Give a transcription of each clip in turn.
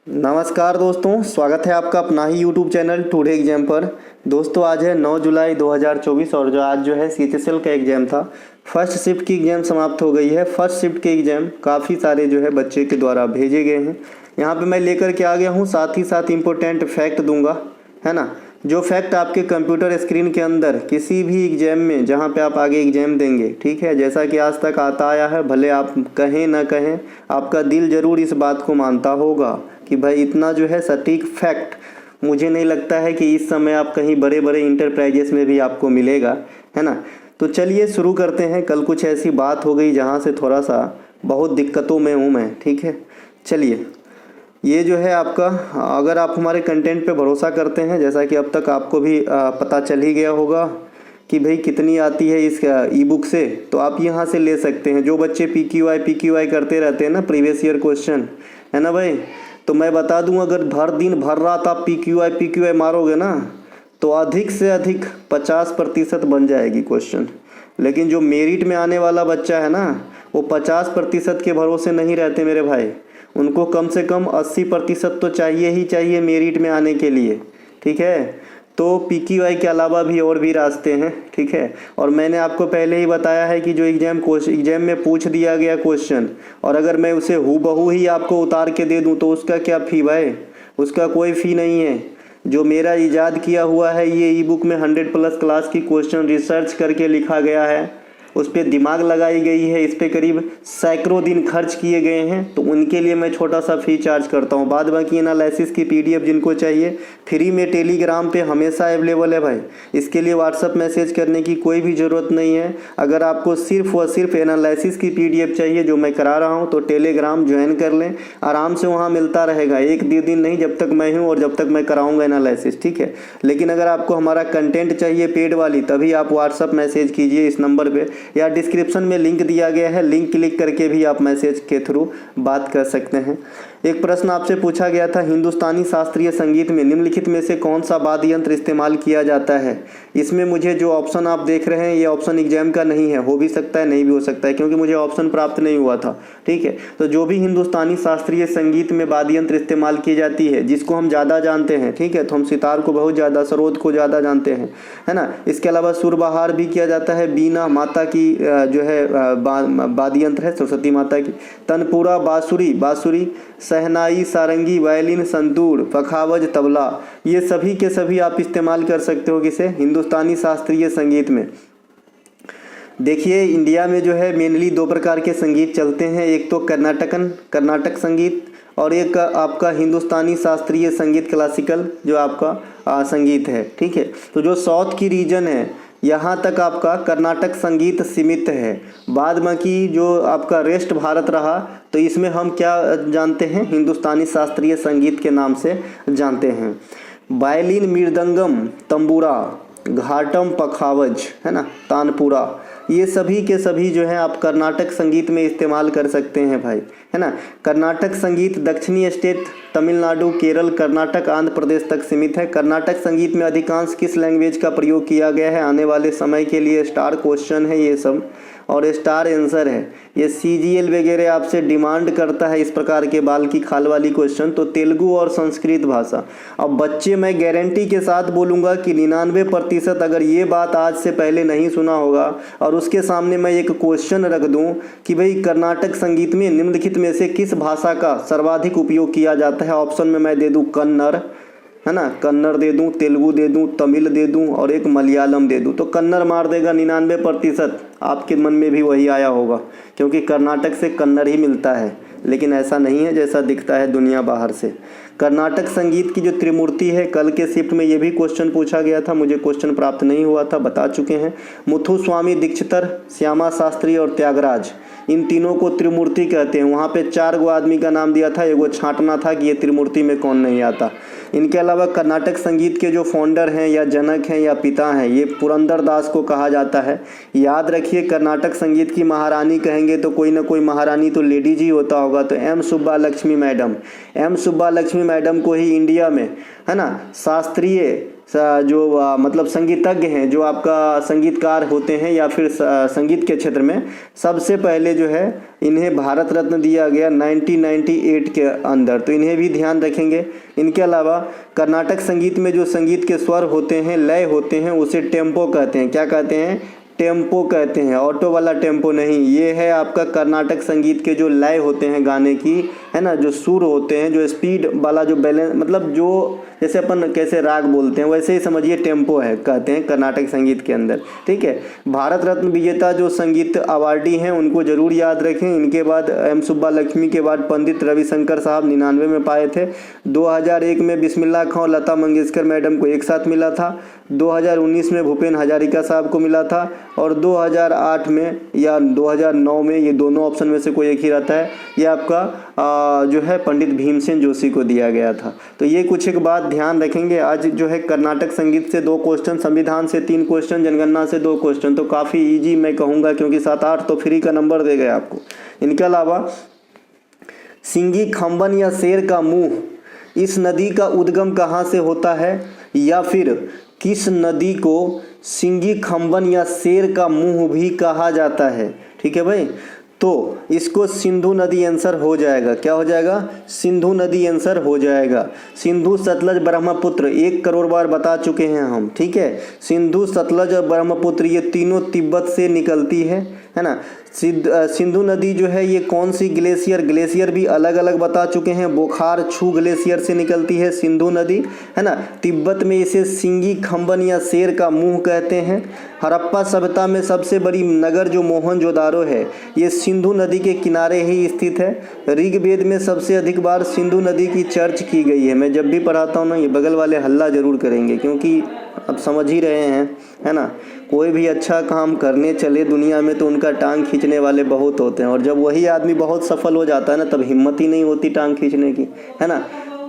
नमस्कार दोस्तों, स्वागत है आपका अपना ही यूट्यूब चैनल टुडे एग्जाम पर। दोस्तों आज है 9 जुलाई 2024 और आज जो है CHSL का एग्ज़ाम था। फर्स्ट शिफ्ट की एग्ज़ाम समाप्त हो गई है। फर्स्ट शिफ्ट के एग्ज़ाम काफ़ी सारे जो है बच्चे के द्वारा भेजे गए हैं। यहाँ पे मैं लेकर के आ गया हूँ, साथ ही साथ इम्पोर्टेंट फैक्ट दूंगा, है ना। जो फैक्ट आपके कंप्यूटर स्क्रीन के अंदर किसी भी एग्ज़ाम में जहाँ पे आप आगे एग्ज़ाम देंगे, ठीक है, जैसा कि आज तक आता आया है, भले आप कहें ना कहें, आपका दिल ज़रूर इस बात को मानता होगा कि भाई इतना जो है सटीक फैक्ट मुझे नहीं लगता है कि इस समय आप कहीं बड़े बड़े इंटरप्राइजेस में भी आपको मिलेगा, है ना। तो चलिए शुरू करते हैं। कल कुछ ऐसी बात हो गई जहाँ से थोड़ा सा बहुत दिक्कतों में हूँ मैं, ठीक है। चलिए, ये जो है आपका, अगर आप हमारे कंटेंट पे भरोसा करते हैं, जैसा कि अब तक आपको भी पता चल ही गया होगा कि भाई कितनी आती है इस ई बुक से, तो आप यहाँ से ले सकते हैं। जो बच्चे PQI करते रहते हैं ना, प्रीवियस ईयर क्वेश्चन, है ना भाई, तो मैं बता दूं, अगर भर दिन भर रात आप PQI मारोगे ना, तो अधिक से अधिक 50% बन जाएगी क्वेश्चन। लेकिन जो मेरिट में आने वाला बच्चा है ना, वो 50% के भरोसे नहीं रहते मेरे भाई। उनको कम से कम 80% तो चाहिए ही चाहिए मेरिट में आने के लिए, ठीक है। तो PQI के अलावा भी और भी रास्ते हैं, ठीक है। और मैंने आपको पहले ही बताया है कि जो एग्जाम में पूछ दिया गया क्वेश्चन, और अगर मैं उसे हूबहू ही आपको उतार के दे दूं तो उसका क्या फ़ी भाई? उसका कोई फ़ी नहीं है। जो मेरा इजाद किया हुआ है, ये ई बुक में 100+ क्लास की क्वेश्चन रिसर्च करके लिखा गया है, उस पर दिमाग लगाई गई है, इस पर करीब सैकड़ों दिन खर्च किए गए हैं, तो उनके लिए मैं छोटा सा फ़ी चार्ज करता हूँ। बाद बाकी एनालिसिस की PDF जिनको चाहिए, फ्री में टेलीग्राम पे हमेशा अवेलेबल है भाई। इसके लिए व्हाट्सअप मैसेज करने की कोई भी ज़रूरत नहीं है। अगर आपको सिर्फ व सिर्फ एनालिसिस की PDF चाहिए जो मैं करा रहा हूँ, तो टेलीग्राम ज्वाइन कर लें, आराम से वहाँ मिलता रहेगा। 1-2 दिन नहीं, जब तक मैं हूँ और जब तक मैं कराऊँगा एनालिसिस, ठीक है। लेकिन अगर आपको हमारा कंटेंट चाहिए पेड वाली, तभी आप व्हाट्सअप मैसेज कीजिए इस नंबर पर, या डिस्क्रिप्शन में लिंक दिया गया है, लिंक क्लिक करके भी आप मैसेज के थ्रू बात कर सकते हैं। एक प्रश्न आपसे पूछा गया था, हिंदुस्तानी शास्त्रीय संगीत में निम्नलिखित में से कौन सा वाद्य यंत्र इस्तेमाल किया जाता है। इसमें मुझे जो ऑप्शन आप देख रहे हैं, ये ऑप्शन एग्जाम का नहीं है, हो भी सकता है नहीं भी हो सकता है, क्योंकि मुझे ऑप्शन प्राप्त नहीं हुआ था, ठीक है। तो जो भी हिंदुस्तानी शास्त्रीय संगीत में वाद्य यंत्र इस्तेमाल की जाती है, जिसको हम ज़्यादा जानते हैं, ठीक है, तो हम सितार को बहुत ज़्यादा, सरोद को ज़्यादा जानते हैं, है ना। इसके अलावा सुरबहार भी किया जाता है, बीना माता की जो है वाद्य यंत्र है, सरस्वती माता की, तनपुरा बांसुरी, सहनाई, सारंगी, वायलिन, संतूर, पखावज, तबला, ये सभी के सभी आप इस्तेमाल कर सकते हो किसे, हिंदुस्तानी शास्त्रीय संगीत में। देखिए, इंडिया में जो है मेनली 2 प्रकार के संगीत चलते हैं, एक तो कर्नाटक संगीत, और एक आपका हिंदुस्तानी शास्त्रीय संगीत क्लासिकल जो आपका संगीत है, ठीक है। तो जो साउथ की रीजन है, यहाँ तक आपका कर्नाटक संगीत सीमित है। बाद में की जो आपका रेस्ट भारत रहा, तो इसमें हम क्या जानते हैं, हिंदुस्तानी शास्त्रीय संगीत के नाम से जानते हैं। वायलिन, मृदंगम, तंबूरा, घाटम, पखावज, है ना, तानपुरा, ये सभी के सभी जो है आप कर्नाटक संगीत में इस्तेमाल कर सकते हैं भाई, है ना। कर्नाटक संगीत दक्षिणी स्टेट तमिलनाडु, केरल, कर्नाटक, आंध्र प्रदेश तक सीमित है। कर्नाटक संगीत में अधिकांश किस लैंग्वेज का प्रयोग किया गया है? आने वाले समय के लिए स्टार क्वेश्चन है ये सब, और स्टार आंसर है ये। CGL वगैरह आपसे डिमांड करता है इस प्रकार के बाल की खाल वाली क्वेश्चन, तो तेलुगु और संस्कृत भाषा। अब बच्चे, मैं गारंटी के साथ बोलूँगा कि 99% अगर ये बात आज से पहले नहीं सुना होगा, और उसके सामने मैं एक क्वेश्चन रख दूं कि भाई कर्नाटक संगीत में निम्नलिखित में से किस भाषा का सर्वाधिक उपयोग किया जाता है, ऑप्शन में मैं दे दूं कन्नड़, है ना, कन्नड़ दे दूं, तेलुगु दे दूं, तमिल दे दूं, और एक मलयालम दे दूं, तो कन्नड़ मार देगा 99%। आपके मन में भी वही आया होगा, क्योंकि कर्नाटक से कन्नड़ ही मिलता है, लेकिन ऐसा नहीं है जैसा दिखता है दुनिया बाहर से। कर्नाटक संगीत की जो त्रिमूर्ति है, कल के शिफ्ट में ये भी क्वेश्चन पूछा गया था, मुझे क्वेश्चन प्राप्त नहीं हुआ था, बता चुके हैं। मुथुस्वामी दीक्षितर, श्यामा शास्त्री और त्यागराज, इन तीनों को त्रिमूर्ति कहते हैं। वहाँ पे 4 गो आदमी का नाम दिया था, एगो छांटना था कि ये त्रिमूर्ति में कौन नहीं आता। इनके अलावा कर्नाटक संगीत के जो फाउंडर हैं या जनक हैं या पिता हैं, ये पुरंदर दास को कहा जाता है। याद रखिए, कर्नाटक संगीत की महारानी कहेंगे तो कोई ना कोई महारानी तो लेडीज ही होता होगा, तो M सुब्बालक्ष्मी मैडम को ही इंडिया में, है ना, शास्त्रीय जो मतलब संगीतज्ञ हैं, जो आपका संगीतकार होते हैं या फिर संगीत के क्षेत्र में सबसे पहले जो है इन्हें भारत रत्न दिया गया 1998 के अंदर, तो इन्हें भी ध्यान रखेंगे। इनके अलावा कर्नाटक संगीत में जो संगीत के स्वर होते हैं, लय होते हैं, उसे टेम्पो कहते हैं। क्या कहते हैं? टेम्पो कहते हैं। ऑटो वाला टेम्पो नहीं, ये है आपका कर्नाटक संगीत के जो लय होते हैं गाने की, है ना, जो सुर होते हैं, जो स्पीड वाला, जो बैलेंस, मतलब जो जैसे अपन कैसे राग बोलते हैं वैसे ही समझिए टेम्पो है, कहते हैं कर्नाटक संगीत के अंदर। ठीक है। भारत रत्न विजेता जो संगीत अवार्डी हैं उनको जरूर याद रखें। इनके बाद एम सुब्बालक्ष्मी के बाद पंडित रविशंकर साहब 99 में पाए थे। 2001 में बिस्मिल्लाह खां और लता मंगेशकर मैडम को एक साथ मिला था। 2019 में भूपेन हजारिका साहब को मिला था और 2008 में या 2009 में, ये दोनों ऑप्शन में से कोई एक ही रहता है, ये आपका जो है पंडित भीमसेन जोशी को दिया गया था। तो ये कुछ एक बात ध्यान रखेंगे। आज जो है कर्नाटक संगीत से 2 क्वेश्चन, संविधान से 3 क्वेश्चन, जनगणना से 2 क्वेश्चन, तो काफ़ी इजी मैं कहूँगा, क्योंकि 7-8 तो फ्री का नंबर दे गए आपको। इनके अलावा सिंगी खंबन या शेर का मुंह, इस नदी का उद्गम कहाँ से होता है, या फिर किस नदी को सिंगी खंबन या शेर का मुंह भी कहा जाता है? ठीक है भाई, तो इसको सिंधु नदी आंसर हो जाएगा। क्या हो जाएगा? सिंधु नदी आंसर हो जाएगा। सिंधु सतलज ब्रह्मपुत्र 1 करोड़ बार बता चुके हैं हम। ठीक है। सिंधु सतलज और ब्रह्मपुत्र ये तीनों तिब्बत से निकलती है ना। सिंधु नदी जो है ये कौन सी ग्लेशियर भी अलग अलग बता चुके हैं। बोखार छू ग्लेशियर से निकलती है सिंधु नदी, है ना। तिब्बत में इसे सिंगी खंबन या शेर का मुंह कहते हैं। हड़प्पा सभ्यता में सबसे बड़ी नगर जो मोहनजोदारो है, ये सिंधु नदी के किनारे ही स्थित है। ऋग्वेद में सबसे अधिक बार सिंधु नदी की चर्च की गई है। मैं जब भी पढ़ाता हूँ ना, ये बगल वाले हल्ला जरूर करेंगे, क्योंकि अब समझ ही रहे हैं, है ना। कोई भी अच्छा काम करने चले दुनिया में तो उनका टांग खींचने वाले बहुत होते हैं, और जब वही आदमी बहुत सफल हो जाता है ना, तब हिम्मत ही नहीं होती टांग खींचने की, है ना।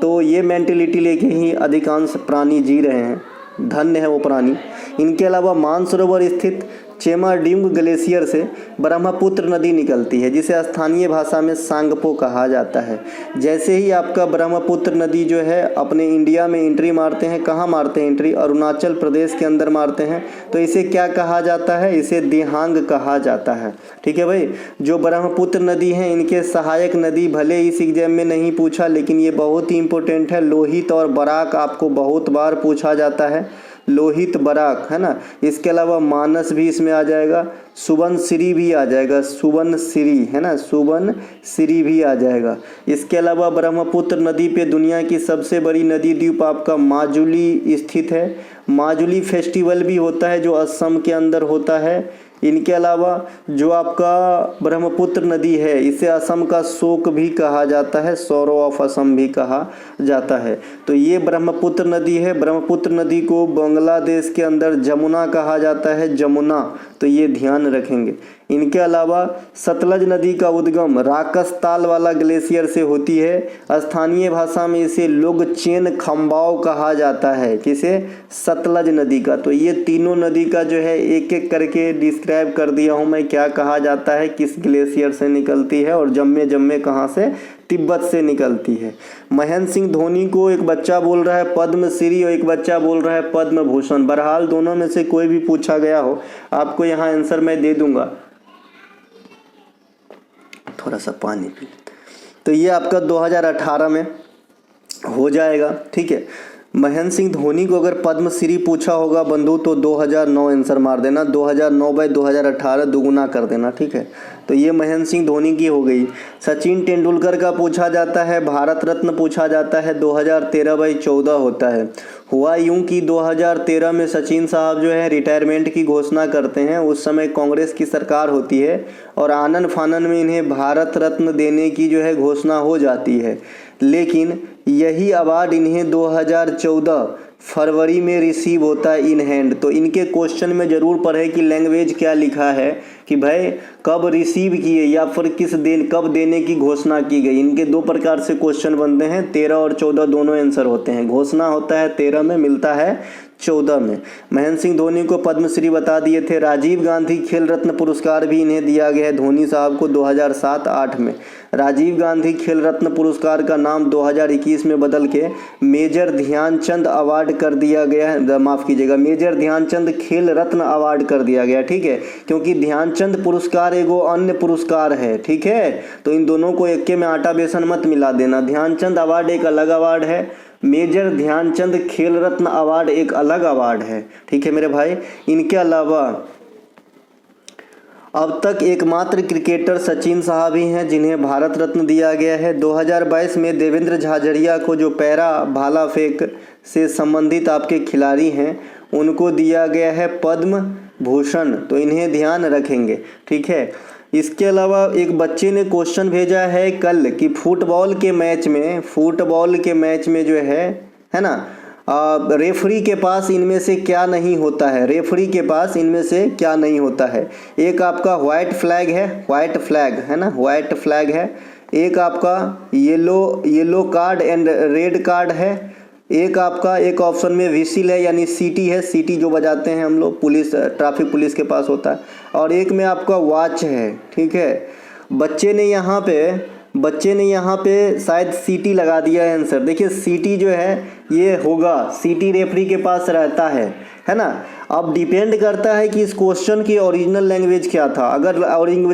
तो ये मेंटेलिटी लेके ही अधिकांश प्राणी जी रहे हैं। धन्य है वो प्राणी। इनके अलावा मानसरोवर स्थित चेमाड्यूंग ग्लेशियर से ब्रह्मपुत्र नदी निकलती है, जिसे स्थानीय भाषा में सांगपो कहा जाता है। जैसे ही आपका ब्रह्मपुत्र नदी जो है अपने इंडिया में एंट्री मारते हैं, कहाँ मारते हैं एंट्री? अरुणाचल प्रदेश के अंदर मारते हैं, तो इसे क्या कहा जाता है? इसे देहांग कहा जाता है। ठीक है भाई। जो ब्रह्मपुत्र नदी है, इनके सहायक नदी भले इस एग्जाम में नहीं पूछा, लेकिन ये बहुत ही इंपॉर्टेंट है। लोहित और बराक आपको बहुत बार पूछा जाता है, लोहित बराक, है ना। इसके अलावा मानस भी इसमें आ जाएगा, सुबनसिरी भी आ जाएगा, सुबनसिरी, है ना, सुबनसिरी भी आ जाएगा। इसके अलावा ब्रह्मपुत्र नदी पे दुनिया की सबसे बड़ी नदी द्वीप आपका माजुली स्थित है। माजुली फेस्टिवल भी होता है जो असम के अंदर होता है। इनके अलावा जो आपका ब्रह्मपुत्र नदी है, इसे असम का शोक भी कहा जाता है, सौरो ऑफ असम भी कहा जाता है। तो ये ब्रह्मपुत्र नदी है। ब्रह्मपुत्र नदी को बांग्लादेश के अंदर जमुना कहा जाता है, जमुना, तो ये ध्यान रखेंगे। इनके अलावा सतलज नदी का उद्गम राकसताल वाला ग्लेशियर से होती है। स्थानीय भाषा में इसे लोगचेन खम्बाव कहा जाता है। किसे? सतलज नदी का। तो ये तीनों नदी का जो है एक एक करके डिस्क्राइब कर दिया हूँ मैं, क्या कहा जाता है, किस ग्लेशियर से निकलती है, और जम्मे कहाँ से? तिब्बत से निकलती है। महेंद्र सिंह धोनी को एक बच्चा बोल रहा है पद्मश्री और एक बच्चा बोल रहा है पद्म भूषण। बहरहाल दोनों में से कोई भी पूछा गया हो, आपको यहाँ आंसर मैं दे दूंगा। थोड़ा सा पानी पी। तो ये आपका 2018 में हो जाएगा। ठीक है। महेंद्र सिंह धोनी को अगर पद्मश्री पूछा होगा बंधु, तो 2009 आंसर मार देना। 2009/2018 दुगुना कर देना। ठीक है। तो ये महेंद्र सिंह धोनी की हो गई। सचिन तेंदुलकर का पूछा जाता है, भारत रत्न पूछा जाता है, 2013/14 होता है। हुआ यूं कि 2013 में सचिन साहब जो है रिटायरमेंट की घोषणा करते हैं। उस समय कांग्रेस की सरकार होती है और आनन फानन में इन्हें भारत रत्न देने की जो है घोषणा हो जाती है, लेकिन यही अवार्ड इन्हें 2014 फरवरी में रिसीव होता है इन हैंड। तो इनके क्वेश्चन में ज़रूर पढ़े कि लैंग्वेज क्या लिखा है, कि भाई कब रिसीव किए या फिर कब देने की घोषणा की गई। इनके 2 प्रकार से क्वेश्चन बनते हैं, 13 और 14 दोनों आंसर होते हैं। घोषणा होता है 13 में, मिलता है 14 में। महेंद्र सिंह धोनी को पद्मश्री बता दिए थे। राजीव गांधी खेल रत्न पुरस्कार भी इन्हें दिया गया है धोनी साहब को 2007-8 में। राजीव गांधी खेल रत्न पुरस्कार का नाम 2021 में बदल के मेजर ध्यानचंद अवार्ड अवार्ड कर दिया गया है, माफ़ कीजिएगा, मेजर ध्यानचंद खेल रत्न अवार्ड कर दिया गया, ठीक है, क्योंकि ध्यानचंद पुरस्कार एगो अन्य पुरस्कार है, ठीक है, तो इन दोनों को एक में आटा बेसन मत मिला देना। ध्यानचंद अवार्ड एक अलग अवार्ड है, मेजर ध्यानचंद खेल रत्न अवार्ड एक अलग अवार्ड है, ठीक है मेरे भाई। इनके अलावा अब तक एकमात्र क्रिकेटर सचिन साहब ही हैं जिन्हें भारत रत्न दिया गया है। 2022 में देवेंद्र झाझड़िया को, जो पैरा भाला फेंक से संबंधित आपके खिलाड़ी हैं, उनको दिया गया है पद्म भूषण, तो इन्हें ध्यान रखेंगे, ठीक है। इसके अलावा एक बच्चे ने क्वेश्चन भेजा है कल कि फुटबॉल के मैच में जो है ना, रेफरी के पास इनमें से क्या नहीं होता है, रेफरी के पास इनमें से क्या नहीं होता है। एक आपका व्हाइट फ्लैग है ना, व्हाइट फ्लैग है। एक आपका yellow card and red card है। एक आपका एक ऑप्शन में व्हिसिल है, यानी सीटी है, सीटी जो बजाते हैं हम लोग, पुलिस ट्रैफिक पुलिस के पास होता है। और एक में आपका वॉच है, ठीक है। बच्चे ने यहाँ पे शायद सीटी लगा दिया है आंसर। देखिए सीटी जो है ये होगा, सीटी रेफरी के पास रहता है ना। अब डिपेंड करता है कि इस क्वेश्चन की ओरिजिनल लैंग्वेज क्या था। अगर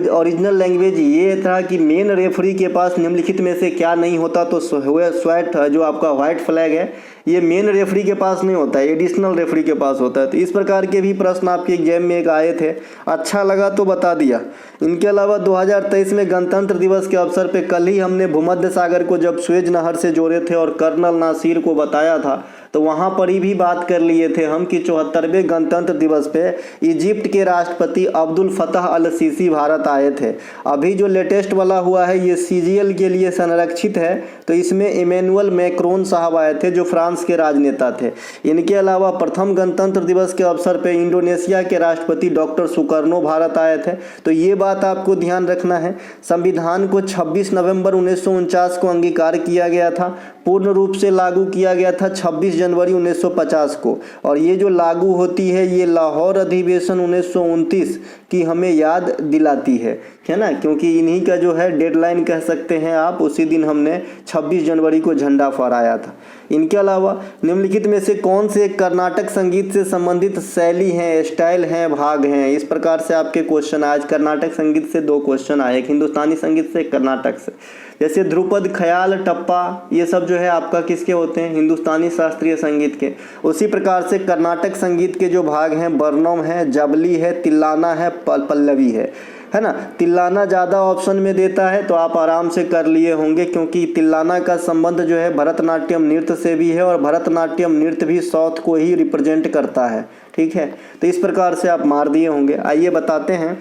ओरिजिनल लैंग्वेज ये था कि मेन रेफरी के पास निम्नलिखित में से क्या नहीं होता, तो स्वेट जो आपका व्हाइट फ्लैग है ये मेन रेफरी के पास नहीं होता है, एडिशनल रेफरी के पास होता है। तो इस प्रकार के भी प्रश्न आपके एग्जाम में एक आए थे, अच्छा लगा तो बता दिया। इनके अलावा 2023 में गणतंत्र दिवस के अवसर पे कल ही हमने भूमध्य सागर को जब स्वेज नहर से जोड़े थे और कर्नल नासिर को बताया था, तो वहाँ पर ही भी बात कर लिए थे हम कि 74वें गणतंत्र दिवस पे इजिप्ट के राष्ट्रपति अब्दुल फतह अल सीसी भारत आए थे। अभी जो लेटेस्ट वाला हुआ है ये सीजीएल के लिए संरक्षित है, तो इसमें इमैनुअल मैक्रोन साहब आए थे जो फ्रांस के राजनेता थे। इनके अलावा प्रथम गणतंत्र दिवस के अवसर पे इंडोनेशिया के राष्ट्रपति डॉक्टर सुकर्नो भारत आए थे, तो ये बात आपको ध्यान रखना है। संविधान को 26 नवंबर 1949 को अंगीकार किया गया था, पूर्ण रूप से लागू किया गया था 26 जनवरी 1950 को, और ये जो लागू होती है ये लाहौर अधिवेशन 1929 की हमें याद दिलाती है ना, क्योंकि इन्हीं का जो है डेडलाइन कह सकते हैं आप, उसी दिन हमने 26 जनवरी को झंडा फहराया था। इनके अलावा निम्नलिखित में से कौन से कर्नाटक संगीत से संबंधित शैली हैं, स्टाइल हैं, भाग हैं। इस प्रकार से आपके क्वेश्चन आज कर्नाटक संगीत से 2 क्वेश्चन आए, एक हिंदुस्तानी संगीत से, एक कर्नाटक से। जैसे ध्रुपद, ख्याल, टप्पा, ये सब जो है आपका किसके होते हैं, हिंदुस्तानी शास्त्रीय संगीत के। उसी प्रकार से कर्नाटक संगीत के जो भाग हैं, वर्णम है, जबली है, तिल्लाना है, पल्लवी है ना। तिल्लाना ज़्यादा ऑप्शन में देता है तो आप आराम से कर लिए होंगे, क्योंकि तिल्लाना का संबंध जो है भरतनाट्यम नृत्य से भी है, और भरतनाट्यम नृत्य भी साउथ को ही रिप्रेजेंट करता है, ठीक है। तो इस प्रकार से आप मार दिए होंगे। आइए बताते हैं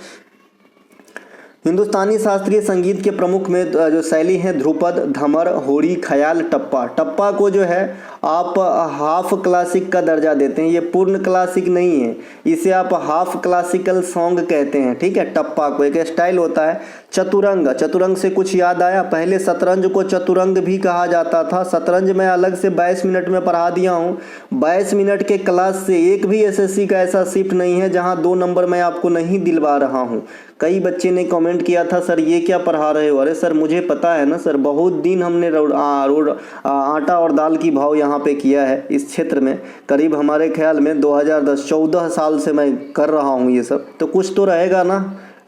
हिंदुस्तानी शास्त्रीय संगीत के प्रमुख में जो शैली है, ध्रुपद, धमर, होड़ी, ख्याल, टप्पा। टप्पा को जो है आप हाफ क्लासिक का दर्जा देते हैं, ये पूर्ण क्लासिक नहीं है, इसे आप हाफ क्लासिकल सॉन्ग कहते हैं, ठीक है। टप्पा को एक स्टाइल होता है। चतुरंग, चतुरंग से कुछ याद आया, पहले शतरंज को चतुरंग भी कहा जाता था। शतरंज मैं अलग से 22 मिनट में पढ़ा दिया हूँ। 22 मिनट के क्लास से एक भी एसएससी का ऐसा शिफ्ट नहीं है जहाँ 2 नंबर मैं आपको नहीं दिलवा रहा हूँ। कई बच्चे ने कमेंट किया था सर ये क्या पढ़ा रहे हो। अरे सर मुझे पता है ना सर, बहुत दिन हमने आटा और दाल की भाव यहाँ पे किया है इस क्षेत्र में, करीब हमारे ख्याल में 2014 साल से मैं कर रहा हूँ ये सब, तो कुछ तो रहेगा ना,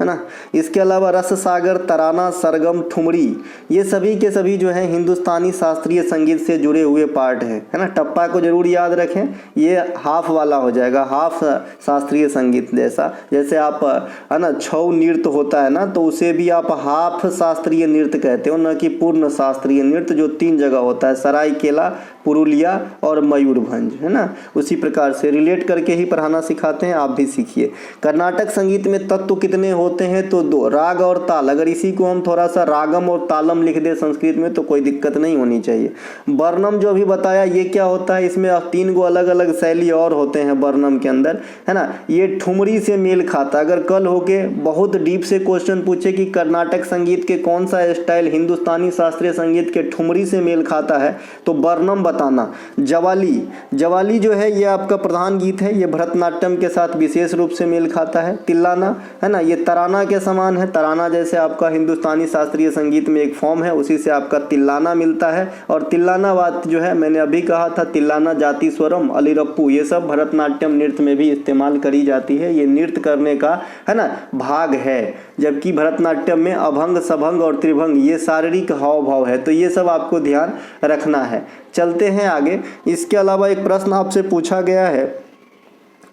है ना। इसके अलावा रस सागर, तराना, सरगम, ठुमरी, ये सभी के सभी जो है हिंदुस्तानी शास्त्रीय संगीत से जुड़े हुए पार्ट हैं, है ना। टप्पा को जरूर याद रखें, ये हाफ वाला हो जाएगा, हाफ शास्त्रीय संगीत जैसा। जैसे आप है ना छऊ नृत्य होता है ना, तो उसे भी आप हाफ शास्त्रीय नृत्य कहते हो, न कि पूर्ण शास्त्रीय नृत्य जो 3 जगह होता है, सरायकेला, पुरुलिया और मयूरभंज, है ना। उसी प्रकार से रिलेट करके ही पढ़ाना सिखाते हैं, आप भी सीखिए। कर्नाटक संगीत में तत्व कितने होते हैं, तो 2, राग और ताल। अगर इसी को हम थोड़ा सा रागम और तालम लिख दे संस्कृत में तो कोई दिक्कत नहीं होनी चाहिए। वर्णम जो अभी बताया ये क्या होता है, इसमें 3 गो अलग अलग शैली और होते हैं वर्णम के अंदर, है ना। ये ठुमरी से मेल खाता। अगर कल होके बहुत डीप से क्वेश्चन पूछे कि कर्नाटक संगीत के कौन सा स्टाइल हिंदुस्तानी शास्त्रीय संगीत के ठुमरी से मेल खाता है, तो वर्णम बताना। जवाली, जवाली जो है ये आपका प्रधान गीत है, ये भरतनाट्यम के साथ विशेष रूप से मेल खाता है। तिल्लाना, है ना, ये तराना के समान है। तराना जैसे आपका हिंदुस्तानी शास्त्रीय संगीत में एक फॉर्म है, उसी से आपका तिल्लाना मिलता है। और तिल्लाना बात जो है मैंने अभी कहा था, तिल्लाना, जाति स्वरम, अलीरप्पू, ये सब भरतनाट्यम नृत्य में भी इस्तेमाल करी जाती है। ये नृत्य करने का है ना भाग है, जबकि भरतनाट्यम में अभंग, सभंग और त्रिभंग ये शारीरिक हाव भाव है। तो ये सब आपको ध्यान रखना है। चलते हैं आगे। इसके अलावा एक प्रश्न आपसे पूछा गया है,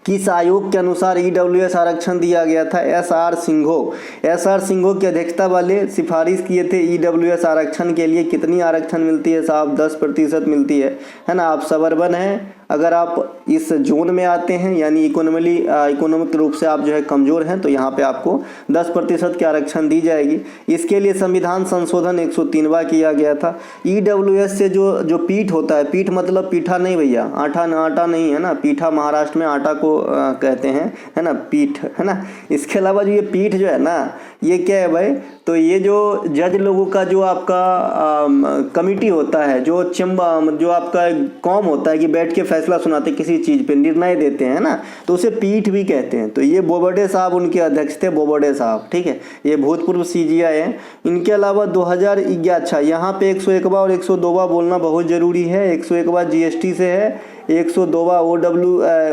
किस आयोग के अनुसार ईडब्ल्यूएस आरक्षण दिया गया था? एस.आर. सिंघो की अध्यक्षता वाले सिफारिश किए थे ईडब्ल्यूएस आरक्षण के लिए। कितनी आरक्षण मिलती है साहब? 10% मिलती है ना। आप सबर्बन हैं, अगर आप इस जोन में आते हैं यानी इकोनॉमिक रूप से आप जो है कमज़ोर हैं, तो यहाँ पे आपको 10% की आरक्षण दी जाएगी। इसके लिए संविधान संशोधन 103वां किया गया था। ईडब्ल्यूएस से जो पीठ होता है, पीठ मतलब पीठा नहीं भैया, आटा नहीं है ना, पीठा महाराष्ट्र में आटा को कहते हैं, है ना, पीठ, है ना। इसके अलावा जो ये पीठ जो है ना, ये क्या है भाई? तो ये जो जज लोगों का जो आपका कमिटी होता है, जो आपका कॉम होता है कि बैठ के फैसला सुनाते किसी चीज़ पे, निर्णय देते हैं ना, तो उसे पीठ भी कहते हैं। तो ये बोबडे साहब उनके अध्यक्ष थे, बोबडे साहब, ठीक है। ये भूतपूर्व सीजीआई हैं। इनके अलावा 2011, अच्छा यहाँ पे 101वां और 102वां बोलना बहुत ज़रूरी है। 101वां जीएसटी से है, 102वां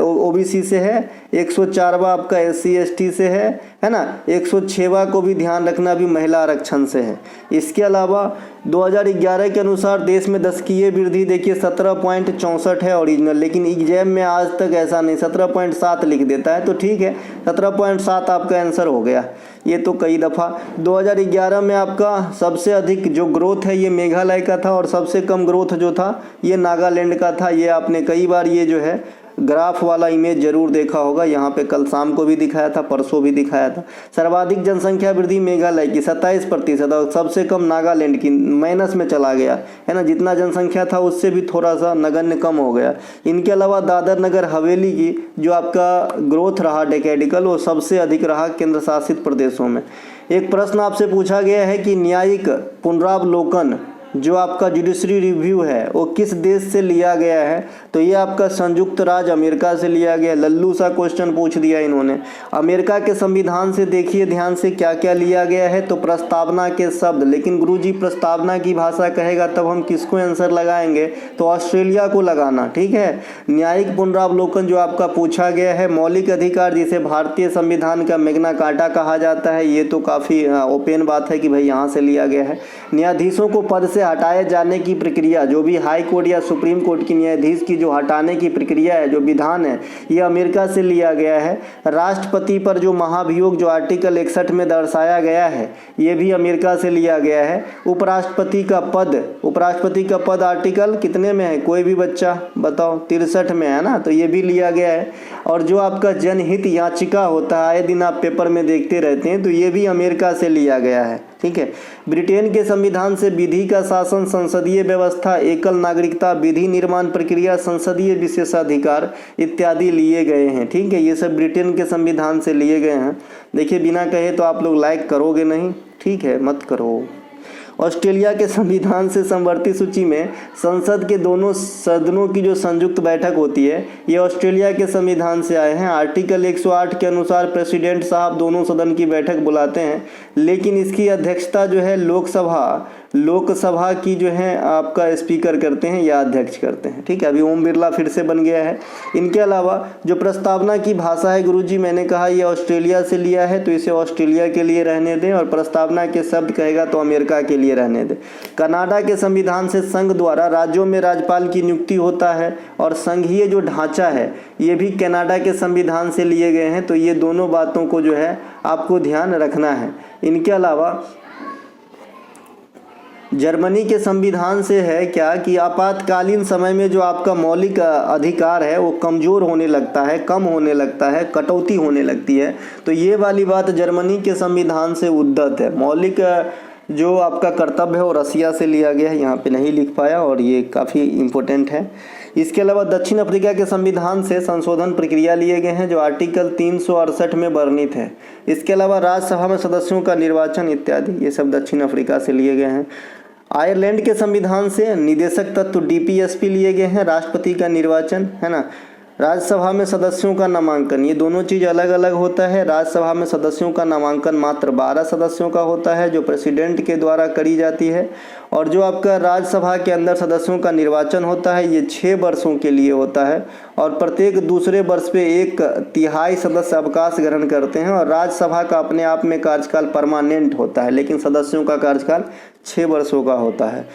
ओबीसी से है, 104वां आपका SC ST से है ना, 106वां को भी ध्यान रखना भी महिला आरक्षण से है। इसके अलावा 2011 के अनुसार देश में दशकीय वृद्धि देखिए 17.64 है ओरिजिनल, लेकिन एग्जाम में आज तक ऐसा नहीं, 17.7 लिख देता है। तो ठीक है, 17.7 आपका आंसर हो गया। ये तो कई दफ़ा 2011 में आपका सबसे अधिक जो ग्रोथ है ये मेघालय का था, और सबसे कम ग्रोथ जो था ये नागालैंड का था। ये आपने कई बार ये जो है ग्राफ वाला इमेज जरूर देखा होगा, यहाँ पे कल शाम को भी दिखाया था, परसों भी दिखाया था। सर्वाधिक जनसंख्या वृद्धि मेघालय की 27%, और सबसे कम नागालैंड की, माइनस में चला गया, है ना। जितना जनसंख्या था उससे भी थोड़ा सा नगण्य कम हो गया। इनके अलावा दादर नगर हवेली की जो आपका ग्रोथ रहा डेकेडिकल, वो सबसे अधिक रहा केंद्र शासित प्रदेशों में। एक प्रश्न आपसे पूछा गया है कि न्यायिक पुनरावलोकन जो आपका जुडिशरी रिव्यू है वो किस देश से लिया गया है? तो ये आपका संयुक्त राज्य अमेरिका से लिया गया। लल्लू सा क्वेश्चन पूछ दिया इन्होंने। अमेरिका के संविधान से देखिए ध्यान से क्या क्या लिया गया है। तो प्रस्तावना के शब्द, लेकिन गुरुजी प्रस्तावना की भाषा कहेगा तब हम किसको आंसर लगाएंगे? तो ऑस्ट्रेलिया को लगाना, ठीक है। न्यायिक पुनरावलोकन जो आपका पूछा गया है, मौलिक अधिकार जिसे भारतीय संविधान का मैग्ना कार्टा कहा जाता है, ये तो काफ़ी ओपन बात है कि भाई यहाँ से लिया गया है। न्यायाधीशों को पद से हटाए जाने की प्रक्रिया, जो भी हाई कोर्ट या सुप्रीम कोर्ट की न्यायाधीश की जो हटाने की प्रक्रिया है, जो विधान है, ये अमेरिका से लिया गया है। राष्ट्रपति पर जो महाभियोग जो आर्टिकल 61 में दर्शाया गया है, ये भी अमेरिका से लिया गया है। उपराष्ट्रपति का पद आर्टिकल कितने में है? कोई भी बच्चा बताओ, 63 में है ना, तो ये भी लिया गया है। और जो आपका जनहित याचिका होता है, आए दिन आप पेपर में देखते रहते हैं, तो ये भी अमेरिका से लिया गया है, ठीक है। ब्रिटेन के संविधान से विधि का शासन, संसदीय व्यवस्था, एकल नागरिकता, विधि निर्माण प्रक्रिया, संसदीय विशेषाधिकार इत्यादि लिए गए हैं, ठीक है। ये सब ब्रिटेन के संविधान से लिए गए हैं। देखिए बिना कहे तो आप लोग लाइक करोगे नहीं, ठीक है, मत करो। ऑस्ट्रेलिया के संविधान से समवर्ती सूची में संसद के दोनों सदनों की जो संयुक्त बैठक होती है, ये ऑस्ट्रेलिया के संविधान से आए हैं। आर्टिकल 108 के अनुसार प्रेसिडेंट साहब दोनों सदन की बैठक बुलाते हैं, लेकिन इसकी अध्यक्षता जो है लोकसभा की जो है आपका स्पीकर करते हैं या अध्यक्ष करते हैं, ठीक है। अभी ओम बिरला फिर से बन गया है। इनके अलावा जो प्रस्तावना की भाषा है गुरुजी, मैंने कहा ये ऑस्ट्रेलिया से लिया है, तो इसे ऑस्ट्रेलिया के लिए रहने दें, और प्रस्तावना के शब्द कहेगा तो अमेरिका के लिए रहने दें। कनाडा के संविधान से संघ द्वारा राज्यों में राज्यपाल की नियुक्ति होता है, और संघीय जो ढांचा है ये भी कनाडा के संविधान से लिए गए हैं। तो ये दोनों बातों को जो है आपको ध्यान रखना है। इनके अलावा जर्मनी के संविधान से है क्या कि आपातकालीन समय में जो आपका मौलिक अधिकार है वो कमज़ोर होने लगता है, कम होने लगता है, कटौती होने लगती है। तो ये वाली बात जर्मनी के संविधान से उद्धत है। मौलिक जो आपका कर्तव्य है वो रसिया से लिया गया है, यहाँ पे नहीं लिख पाया, और ये काफ़ी इम्पोर्टेंट है। इसके अलावा दक्षिण अफ्रीका के संविधान से संशोधन प्रक्रिया लिए गए हैं, जो आर्टिकल 368 में वर्णित है। इसके अलावा राज्यसभा में सदस्यों का निर्वाचन इत्यादि, ये सब दक्षिण अफ्रीका से लिए गए हैं। आयरलैंड के संविधान से निदेशक तत्व DPSP लिए गए हैं, राष्ट्रपति का निर्वाचन, है ना। राज्यसभा में सदस्यों का नामांकन, ये दोनों चीज़ अलग अलग होता है। राज्यसभा में सदस्यों का नामांकन मात्र 12 सदस्यों का होता है जो प्रेसिडेंट के द्वारा करी जाती है। और जो आपका राज्यसभा के अंदर सदस्यों का निर्वाचन होता है ये 6 वर्षों के लिए होता है और प्रत्येक दूसरे वर्ष पे 1/3 सदस्य अवकाश ग्रहण करते हैं। और राज्यसभा का अपने आप में कार्यकाल परमानेंट होता है, लेकिन सदस्यों का कार्यकाल 6 वर्षों का होता है।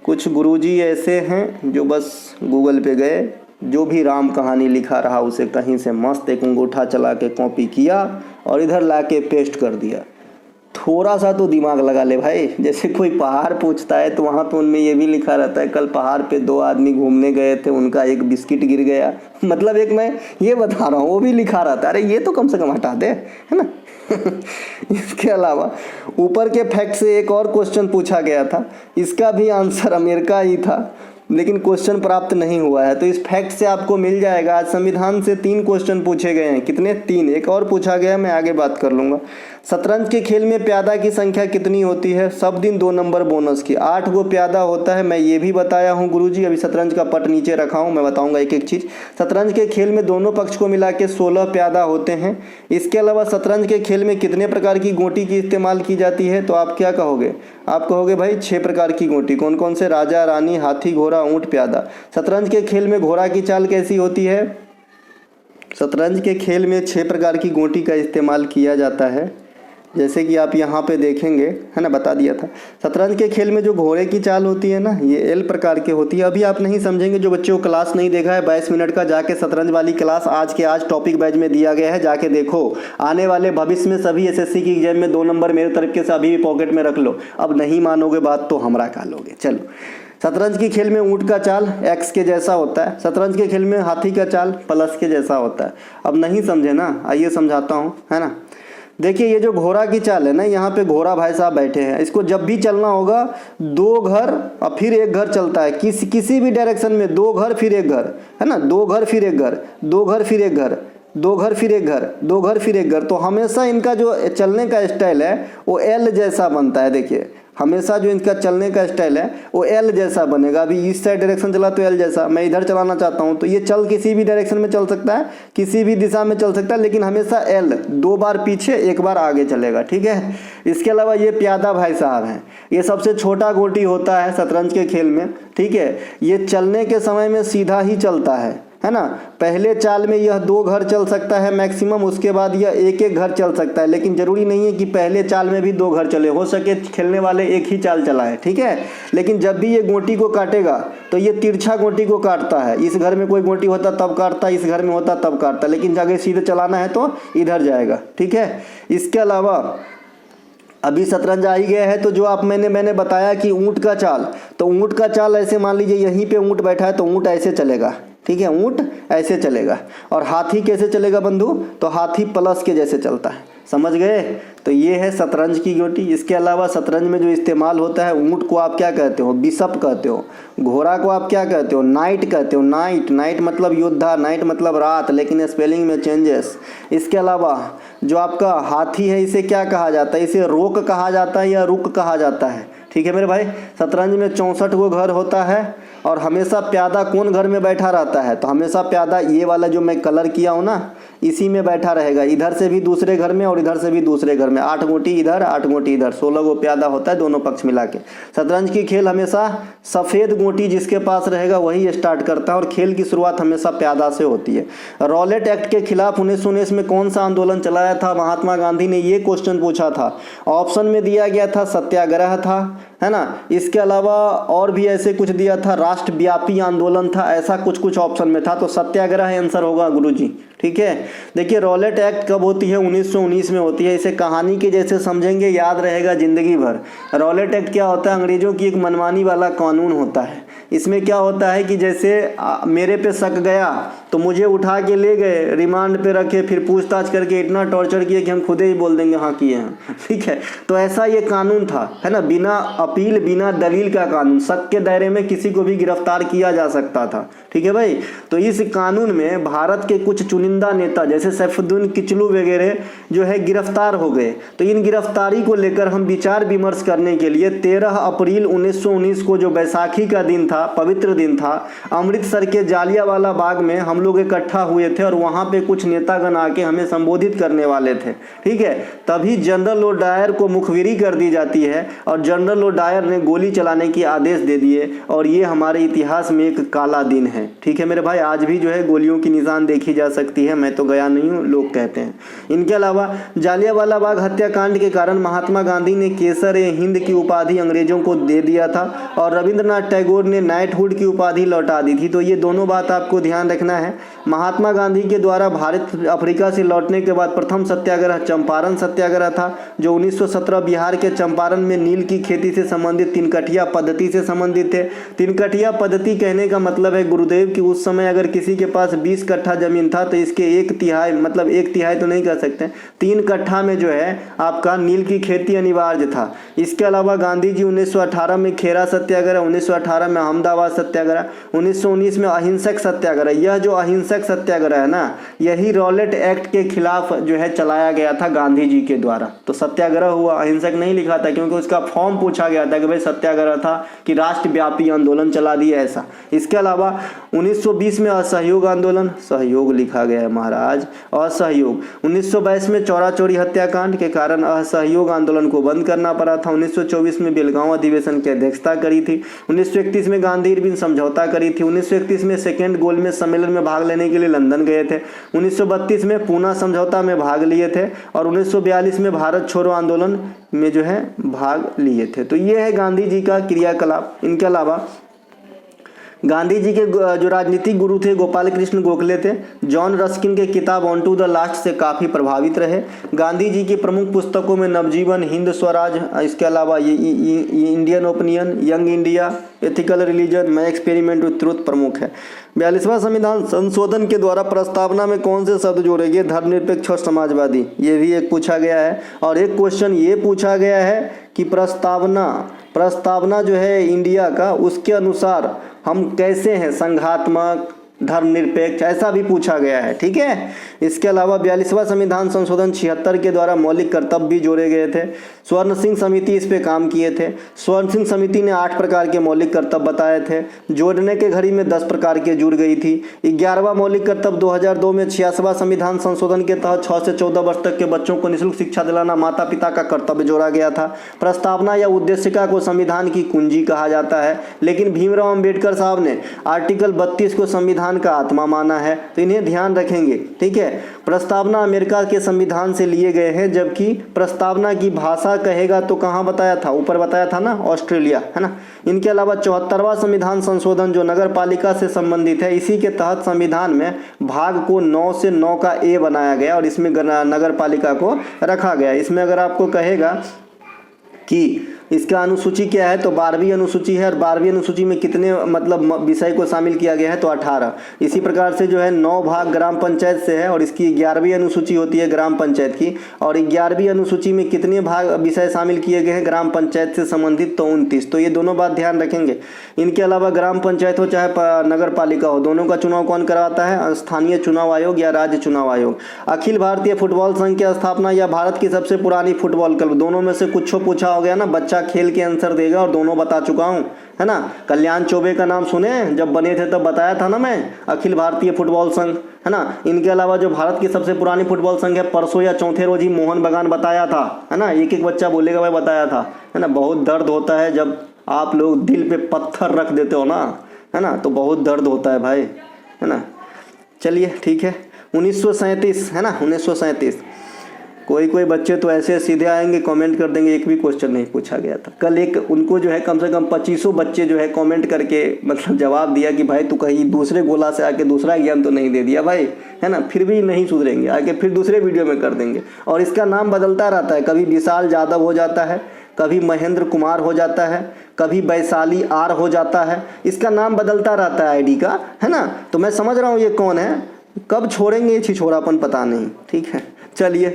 कुछ गुरुजी ऐसे हैं जो बस गूगल पे गए, जो भी राम कहानी लिखा रहा उसे कहीं से मस्त एक अंगूठा चला के कॉपी किया और इधर ला के पेस्ट कर दिया। थोड़ा सा तो दिमाग लगा ले भाई। जैसे कोई पहाड़ पूछता है तो वहाँ पे उनमें ये भी लिखा रहता है कल पहाड़ पे 2 आदमी घूमने गए थे, उनका एक बिस्किट गिर गया। मतलब एक मैं ये बता रहा हूँ, वो भी लिखा रहता है। अरे ये तो कम से कम हटा दे, है ना। इसके अलावा ऊपर के फैक्ट से एक और क्वेश्चन पूछा गया था, इसका भी आंसर अमेरिका ही था, लेकिन क्वेश्चन प्राप्त नहीं हुआ है। तो इस फैक्ट से आपको मिल जाएगा। आज संविधान से 3 क्वेश्चन पूछे गए हैं। कितने? 3। एक और पूछा गया, मैं आगे बात कर लूँगा। शतरंज के खेल में प्यादा की संख्या कितनी होती है? सब दिन 2 नंबर बोनस की। 8 गो प्यादा होता है, मैं ये भी बताया हूँ गुरुजी। अभी शतरंज का पट नीचे रखा हूँ, मैं बताऊँगा एक एक चीज़। शतरंज के खेल में दोनों पक्ष को मिला के 16 प्यादा होते हैं। इसके अलावा शतरंज के खेल में कितने प्रकार की गोटी की इस्तेमाल की जाती है? तो आप क्या कहोगे? आप कहोगे भाई 6 प्रकार की गोटी। कौन कौन से? राजा, रानी, हाथी, घोड़ा, ऊँट, प्यादा। शतरंज के खेल में घोड़ा की चाल कैसी होती है? शतरंज के खेल में 6 प्रकार की गोटी का इस्तेमाल किया जाता है, जैसे कि आप यहाँ पे देखेंगे, है ना, बता दिया था। शतरंज के खेल में जो घोड़े की चाल होती है ना, ये एल प्रकार की होती है। अभी आप नहीं समझेंगे, जो बच्चों को क्लास नहीं देखा है 22 मिनट का, जाके शतरंज वाली क्लास आज के आज टॉपिक बैच में दिया गया है, जाके देखो। आने वाले भविष्य में सभी एसएससी की एग्जाम में 2 नंबर मेरे तरफ के से अभी भी पॉकेट में रख लो। अब नहीं मानोगे बात तो हमरा खा लोगे। चलो, शतरंज के खेल में ऊँट का चाल एक्स के जैसा होता है। शतरंज के खेल में हाथी का चाल प्लस के जैसा होता है। अब नहीं समझे ना, आइए समझाता हूँ, है ना। देखिए ये जो घोड़ा की चाल है ना, यहाँ पे घोड़ा भाई साहब बैठे हैं, इसको जब भी चलना होगा 2 घर और फिर 1 घर चलता है। किसी भी डायरेक्शन में 2 घर फिर 1 घर, है ना, 2 घर फिर 1 घर, 2 घर फिर 1 घर, 2 घर फिर 1 घर, 2 घर फिर 1 घर। तो हमेशा इनका जो चलने का स्टाइल है वो एल जैसा बनता है। देखिए हमेशा जो इनका चलने का स्टाइल है वो एल जैसा बनेगा। अभी इस साइड डायरेक्शन चला तो एल जैसा, मैं इधर चलाना चाहता हूँ तो ये चल किसी भी डायरेक्शन में चल सकता है, किसी भी दिशा में चल सकता है, लेकिन हमेशा एल 2 बार पीछे 1 बार आगे चलेगा, ठीक है। इसके अलावा ये प्यादा भाई साहब हैं, ये सबसे छोटा गोटी होता है शतरंज के खेल में, ठीक है। ये चलने के समय में सीधा ही चलता है ना। पहले चाल में यह 2 घर चल सकता है मैक्सिमम, उसके बाद यह 1-1 घर चल सकता है, लेकिन जरूरी नहीं है कि पहले चाल में भी 2 घर चले, हो सके खेलने वाले एक ही चाल चलाए, ठीक है। लेकिन जब भी ये गोटी को काटेगा तो ये तिरछा गोटी को काटता है। इस घर में कोई गोटी होता तब काटता, इस घर में होता तब काटता, लेकिन अगर सीधे चलाना है तो इधर जाएगा, ठीक है। इसके अलावा अभी शतरंज आ ही गया है तो जो आप मैंने बताया कि ऊँट का चाल, तो ऊँट का चाल ऐसे मान लीजिए यहीं पे ऊँट बैठा है तो ऊँट ऐसे चलेगा, ठीक है, ऊँट ऐसे चलेगा। और हाथी कैसे चलेगा बंधु? तो हाथी प्लस के जैसे चलता है, समझ गए। तो ये है शतरंज की गोटी। इसके अलावा शतरंज में जो इस्तेमाल होता है, ऊँट को आप क्या कहते हो? बिशप कहते हो। घोड़ा को आप क्या कहते हो? नाइट कहते हो। नाइट मतलब योद्धा, नाइट मतलब रात, लेकिन स्पेलिंग में चेंजेस। इसके अलावा जो आपका हाथी है इसे क्या कहा जाता है? इसे रोक कहा जाता है या रुक कहा जाता है, ठीक है मेरे भाई। शतरंज में 64 गो घर होता है और हमेशा प्यादा कौन घर में बैठा रहता है? तो हमेशा प्यादा ये वाला जो मैं कलर किया हूँ ना, इसी में बैठा रहेगा। इधर से भी दूसरे घर में और इधर से भी दूसरे घर में। 8 गोटी इधर, 8 गोटी इधर, 16 गो प्यादा होता है दोनों पक्ष मिला के। शतरंज की खेल हमेशा सफ़ेद गोटी जिसके पास रहेगा वही स्टार्ट करता है और खेल की शुरुआत हमेशा प्यादा से होती है। रॉलेट एक्ट के खिलाफ 1919 में कौन सा आंदोलन चलाया था महात्मा गांधी ने? ये क्वेश्चन पूछा था। ऑप्शन में दिया गया था सत्याग्रह था, है ना। इसके अलावा और भी ऐसे कुछ दिया था, राष्ट्रव्यापी आंदोलन था, ऐसा कुछ ऑप्शन में था। तो सत्याग्रह आंसर होगा गुरुजी, ठीक है। देखिए रॉलेट एक्ट कब होती है? 1919 में होती है। इसे कहानी के जैसे समझेंगे, याद रहेगा जिंदगी भर। रॉलेट एक्ट क्या होता है? अंग्रेजों की एक मनमानी वाला कानून होता है। इसमें क्या होता है कि जैसे मेरे पे शक गया तो मुझे उठा के ले गए, रिमांड पे रखे, फिर पूछताछ करके इतना टॉर्चर किए कि हम खुद ही बोल देंगे हाँ किए हैं, ठीक है। तो ऐसा ये कानून था, है ना, बिना अपील बिना दलील का कानून। शक के दायरे में किसी को भी गिरफ्तार किया जा सकता था, ठीक है भाई। तो इस कानून में भारत के कुछ चुनिंदा नेता जैसे सैफुद्दीन किचलू वगैरह जो है गिरफ्तार हो गए। तो इन गिरफ्तारी को लेकर हम विचार विमर्श करने के लिए 13 अप्रैल 1919 को जो बैसाखी का दिन था था, पवित्र दिन था। अमृतसर के जालियांवाला बाग में हम लोग इकट्ठा हुए थे और वहाँ पे कुछ नेतागण आके हमें संबोधित करने वाले थे, ठीक है। तभी जनरल लॉ डायर को मुखबिरी कर दी जाती है और जनरल लॉ डायर ने गोली चलाने की आदेश दे दिए और ये हमारे इतिहास में एक काला दिन है, ठीक है मेरे भाई। आज भी जो है गोलियों की निशान देखी जा सकती है, मैं तो गया नहीं हूँ, लोग कहते हैं। इनके अलावा जालियांवाला बाग हत्याकांड के कारण महात्मा गांधी ने केसर-ए-हिंद की उपाधि अंग्रेजों को दे दिया था और रविंद्रनाथ टैगोर ने नाइटहुड की उपाधि लौटा दी थी। तो ये दोनों बात आपको ध्यान रखना है। महात्मा गांधी के द्वारा भारत अफ्रीका से लौटने के बाद प्रथम सत्याग्रह चंपारण सत्याग्रह था, जो 1917 बिहार के चंपारण में नील की खेती से संबंधित तिनकठिया पद्धति से संबंधित थे। तिनकठिया पद्धति कहने का मतलब है गुरुदेव कि उस समय अगर किसी के पास 20 कट्ठा जमीन था तो इसके 1/3 मतलब 1/3 तो नहीं कह सकते, 3 कट्ठा में जो है आपका नील की खेती अनिवार्य था। इसके अलावा गांधी जी 1918 में खेरा सत्याग्रह, 1918 में अहमदाबाद सत्याग्रह, 1919 में अहिंसक सत्याग्रह। यह जो अहिंसक सत्याग्रह है ना, यही रॉलेट एक्ट के खिलाफ जो है चलाया गया था गांधी जी के द्वारा। तो सत्याग्रह हुआ, अहिंसक नहीं लिखा था क्योंकि उसका फॉर्म पूछा गया था कि भाई सत्याग्रह था कि राष्ट्रव्यापी आंदोलन चला दिया ऐसा। इसके अलावा 1920 में असहयोग आंदोलन, सहयोग लिखा गया है महाराज, असहयोग। 1922 में चौरा चौरी हत्याकांड के कारण असहयोग आंदोलन को बंद करना पड़ा था। 1924 में बेलगांव अधिवेशन की अध्यक्षता करी थी। 1931 में गांधी इरविन समझौता करी थी। 1931 में सेकेंड गोलमेज सम्मेलन में भाग लेने के लिए लंदन गए थे। 1932 में पूना समझौता में भाग लिए थे और 1942 में भारत छोड़ो आंदोलन में जो है भाग लिए थे। तो ये है गांधी जी का क्रियाकलाप। इनके अलावा गांधी जी के जो राजनीतिक गुरु थे गोपाल कृष्ण गोखले थे। जॉन रस्किन के किताब ऑन टू द लास्ट से काफ़ी प्रभावित रहे। गांधी जी की प्रमुख पुस्तकों में नवजीवन, हिंद स्वराज, इसके अलावा ये Indian opinion, young India, ethical religion, my experiment with truth प्रमुख है। 42वां संविधान संशोधन के द्वारा प्रस्तावना में कौन से शब्द जोड़े गए? धर्मनिरपेक्ष और समाजवादी, ये भी एक पूछा गया है। और एक क्वेश्चन ये पूछा गया है कि प्रस्तावना जो है इंडिया का, उसके अनुसार हम कैसे हैं, संघात्मक, धर्मनिरपेक्ष, ऐसा भी पूछा गया है, ठीक है। इसके अलावा 42वां संविधान संशोधन 76 के द्वारा मौलिक कर्तव्य भी जोड़े गए थे। स्वर्ण सिंह समिति इस पे काम किए थे। स्वर्ण सिंह समिति ने 8 प्रकार के मौलिक कर्तव्य बताए थे। जोड़ने के घड़ी में 10 प्रकार के जुड़ गई थी। 11वां मौलिक कर्तव्य 2002 में 86वां संविधान संशोधन के तहत 6 से 14 वर्ष तक के बच्चों को निःशुल्क शिक्षा दिलाना माता पिता का कर्तव्य जोड़ा गया था। प्रस्तावना या उद्देशिका को संविधान की कुंजी कहा जाता है, लेकिन भीमराव अम्बेडकर साहब ने आर्टिकल 32 को संविधान का आत्मा माना है, तो इन्हें ध्यान रखेंगे, ठीक है। प्रस्तावना अमेरिका के संविधान से लिए गए हैं, जबकि प्रस्तावना की भाषा कहेगा तो कहाँ बताया था, ऊपर बताया था ना, ऑस्ट्रेलिया, है ना। इनके अलावा 74वां संविधान संशोधन जो नगर पालिका से संबंधित है, इसी के तहत संविधान में भाग को 9 से 9 का ए बनाया गया और इसमें नगर पालिका को रखा गया। इसमें अगर आपको कहेगा कि इसका अनुसूची क्या है तो 12वीं अनुसूची है और 12वीं अनुसूची में कितने मतलब विषय को शामिल किया गया है तो 18। इसी प्रकार से जो है 9 भाग ग्राम पंचायत से है और इसकी 11वीं अनुसूची होती है ग्राम पंचायत की, और 11वीं अनुसूची में कितने भाग विषय शामिल किए गए हैं ग्राम पंचायत से संबंधित तो 29। तो ये दोनों बात ध्यान रखेंगे। इनके अलावा ग्राम पंचायत हो चाहे नगर पालिका हो, दोनों का चुनाव कौन करवाता है? स्थानीय चुनाव आयोग या राज्य चुनाव आयोग। अखिल भारतीय फुटबॉल संघ की स्थापना या भारत की सबसे पुरानी फुटबॉल क्लब, दोनों में से कुछ पूछा हो गया ना, बच्चा खेल के आंसर देगा और दोनों बता चुका हूं, है ना। कल्याण चौबे का नाम सुने, जब बने थे तब बताया था ना मैं, अखिल भारतीय फुटबॉल संघ, है ना। इनके अलावा जो भारत की सबसे पुरानी फुटबॉल संघ है, परसों या चौथे रोज ही मोहन बगान बताया था, है ना। एक एक बच्चा बोलेगा भाई बताया था, है ना। बहुत दर्द होता है जब आप लोग दिल पे पत्थर रख देते हो ना, है ना, तो बहुत दर्द होता है भाई, है ना। चलिए ठीक है, 1937 है ना, 1937। कोई बच्चे तो ऐसे सीधे आएंगे कमेंट कर देंगे एक भी क्वेश्चन नहीं पूछा गया था। कल एक उनको जो है कम से कम 2500 बच्चे जो है कमेंट करके मतलब जवाब दिया कि भाई तू कहीं दूसरे गोला से आके दूसरा एग्जाम तो नहीं दे दिया भाई, है ना। फिर भी नहीं सुधरेंगे, आके फिर दूसरे वीडियो में कर देंगे। और इसका नाम बदलता रहता है, कभी विशाल यादव हो जाता है, कभी महेंद्र कुमार हो जाता है, कभी वैशाली आर हो जाता है। इसका नाम बदलता रहता है आईडी का, है ना। तो मैं समझ रहा हूँ ये कौन है, कब छोड़ेंगे ये छिछोरापन पता नहीं, ठीक है। चलिए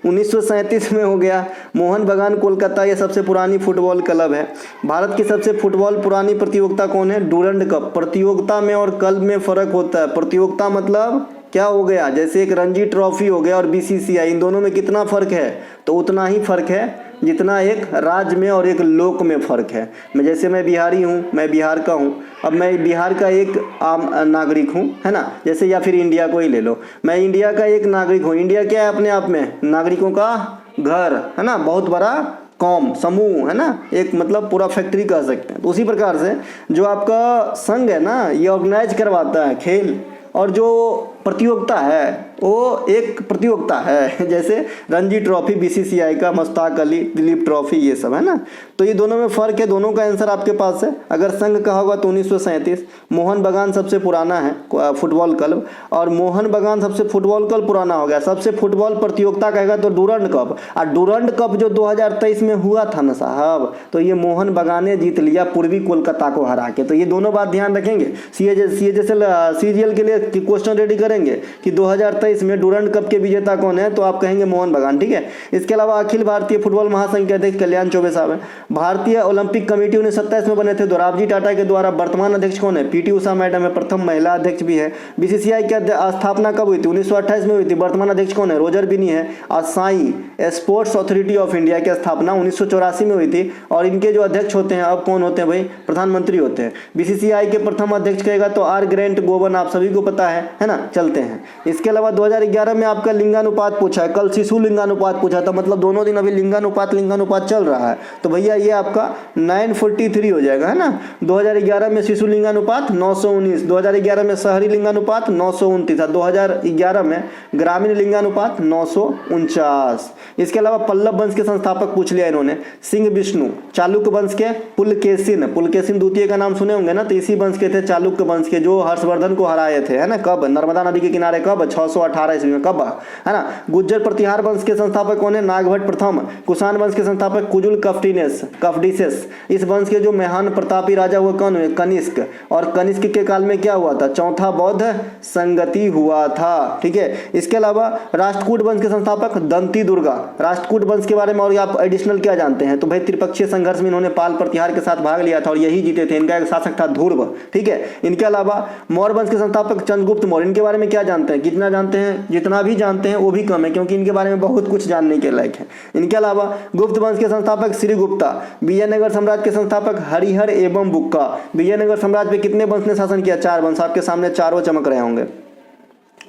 1937 में हो गया। मोहन बगान कोलकाता ये सबसे पुरानी फुटबॉल क्लब है। भारत की सबसे फुटबॉल पुरानी प्रतियोगिता कौन है? Durand cup. प्रतियोगिता में और क्लब में फ़र्क होता है। प्रतियोगिता मतलब क्या हो गया, जैसे एक रणजी ट्रॉफी हो गया और बीसीसीआई, इन दोनों में कितना फ़र्क है, तो उतना ही फ़र्क है जितना एक राज्य में और एक लोक में फ़र्क है। मैं बिहारी हूँ, मैं बिहार का हूँ, अब मैं बिहार का एक आम नागरिक हूँ, है ना, जैसे, या फिर इंडिया को ही ले लो, मैं इंडिया का एक नागरिक हूँ। इंडिया क्या है अपने आप में, नागरिकों का घर, है ना, बहुत बड़ा कौम समूह, है ना, एक मतलब पूरा फैक्ट्री कह सकते हैं। तो उसी प्रकार से जो आपका संघ है ना, ये ऑर्गेनाइज करवाता है खेल, और जो प्रतियोगिता है वो एक प्रतियोगिता है, जैसे रणजी ट्रॉफी बीसीसीआई का, मुश्ताक अली, दिलीप ट्रॉफी, ये सब, है ना। तो ये दोनों में फ़र्क है, दोनों का आंसर आपके पास है। अगर संघ का होगा तो 1937, मोहन बगान सबसे पुराना है फुटबॉल क्लब, और मोहन बगान सबसे फुटबॉल क्लब पुराना हो गया। सबसे फुटबॉल प्रतियोगिता कहेगा तो डूरंड कप, और डूरंड कप जो 2023 में हुआ था ना साहब, तो ये मोहन बगान ने जीत लिया पूर्वी कोलकाता को हरा के। तो ये दोनों बात ध्यान रखेंगे। सीजीएल के लिए क्वेश्चन रेडी करेंगे कि 2023 में डूरंड कप के विजेता कौन है, तो आप कहेंगे मोहन बगान, ठीक है। इसके अलावा अखिल भारतीय फुटबॉल महासंघ के अध्यक्ष कल्याण चौबे साहब हैं। भारतीय ओलंपिक कमेटी 1927 में बने थे, दोराबजी टाटा के द्वारा। वर्तमान अध्यक्ष कौन है, पीटी उषा मैडम है, प्रथम महिला अध्यक्ष भी है। बीसीसीआई की स्थापना कब हुई थी, 1928 में हुई थी। वर्तमान अध्यक्ष कौन है, रोजर बिनी है। और Sai sports authority of India की स्थापना 1984 में हुई थी, और इनके जो अध्यक्ष होते हैं अब कौन होते हैं भाई, प्रधानमंत्री होते हैं। बीसीसीआई के प्रथम अध्यक्ष कहेगा तो आर ग्रेंट गोवन, आप सभी को पता है ना। चलते हैं, इसके अलावा 2011 में आपका लिंगानुपात पूछा है, कल शिशु लिंगानुपात पूछा था, मतलब दोनों दिन अभी लिंगानुपात चल रहा है। तो भैया ये आपका 943 हो जाएगा, है ना। 2011 में शिशु लिंगानुपात 919, 2011 में शहरी लिंगानुपात 929 था, 2011 में ग्रामीण लिंगानुपात 949। इसके अलावा पल्लव वंश के संस्थापक पूछ लिया इन्होंने, सिंह विष्णु। चालुक्य वंश के पुलकेशिन द्वितीय का नाम सुने होंगे ना, तो इसी वंश के थे, चालुक्य वंश के, जो हर्षवर्धन को हराए थे, है ना। कब, नर्मदा नदी के किनारे, कब, 618 ईस्वी में, कब, है ना। गुज्जर प्रतिहार वंश के संस्थापक कौन है, नागभट्ट प्रथम। कुषाण वंश के संस्थापक कुजुल कफडिसेस। इस वंश के जो महान प्रतापी राजा हुआ कौन है, कनिष्क। और कनिष्क के काल में क्या हुआ था, चौथा बौद्ध संगति हुआ था, ठीक है। इसके अलावा राष्ट्रकूट वंश के संस्थापक दंती दुर्गा। राष्ट्रकूट वंश के बारे में और आप एडिशनल क्या जानते हैं, तो भाई त्रिपक्षीय संघर्ष में इन्होंने पाल प्रतिहार के साथ भाग लिया था और यही जीते थे। इनका एक शासक था ध्रुव, ठीक है। इनके अलावा मौर्य वंश के संस्थापक चंद्रगुप्त मौर्य। इनके बारे में क्या जानते हैं, कितना जानते हैं, जितना भी जानते हैं वो भी कम है, क्योंकि इनके बारे में बहुत कुछ जानने के लायक है। इनके अलावा गुप्त वंश के संस्थापक श्रीगुप्ता। विजयनगर साम्राज्य के संस्थापक हरिहर एवं बुक्का। विजयनगर साम्राज्य पे कितने वंश ने शासन किया, 4 वंश, आपके सामने चारों चमक रहे होंगे।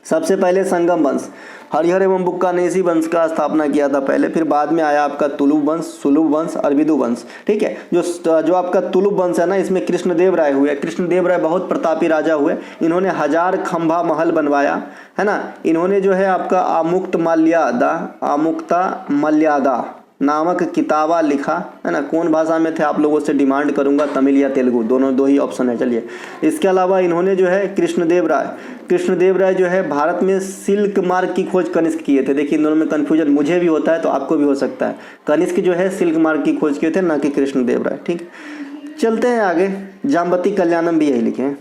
सबसे पहले संगम वंश, हरिहर एवं बुक्का ने इसी वंश का स्थापना किया था पहले, फिर बाद में आया आपका तुलुप वंश, सुलुभ वंश, अरविदु वंश, ठीक है। जो आपका तुलुप वंश है ना, इसमें कृष्णदेव राय हुए। कृष्णदेव राय बहुत प्रतापी राजा हुए, इन्होंने 1000 खंभा महल बनवाया, है ना। इन्होंने जो है आपका आमुक्ता मल्यादा नामक किताबा लिखा, है ना। कौन भाषा में थे आप लोगों से डिमांड करूंगा, तमिल या तेलुगु, दो ही ऑप्शन है, चलिए। इसके अलावा इन्होंने जो है कृष्णदेव राय जो है भारत में सिल्क मार्ग की खोज कनिष्क किए थे। देखिए इन दोनों में कन्फ्यूजन मुझे भी होता है, तो आपको भी हो सकता है। कनिष्क जो है सिल्क मार्ग की खोज किए थे, ना कि कृष्णदेव राय, ठीक। चलते हैं आगे, जाम्बती कल्याणम भी यही लिखे हैं।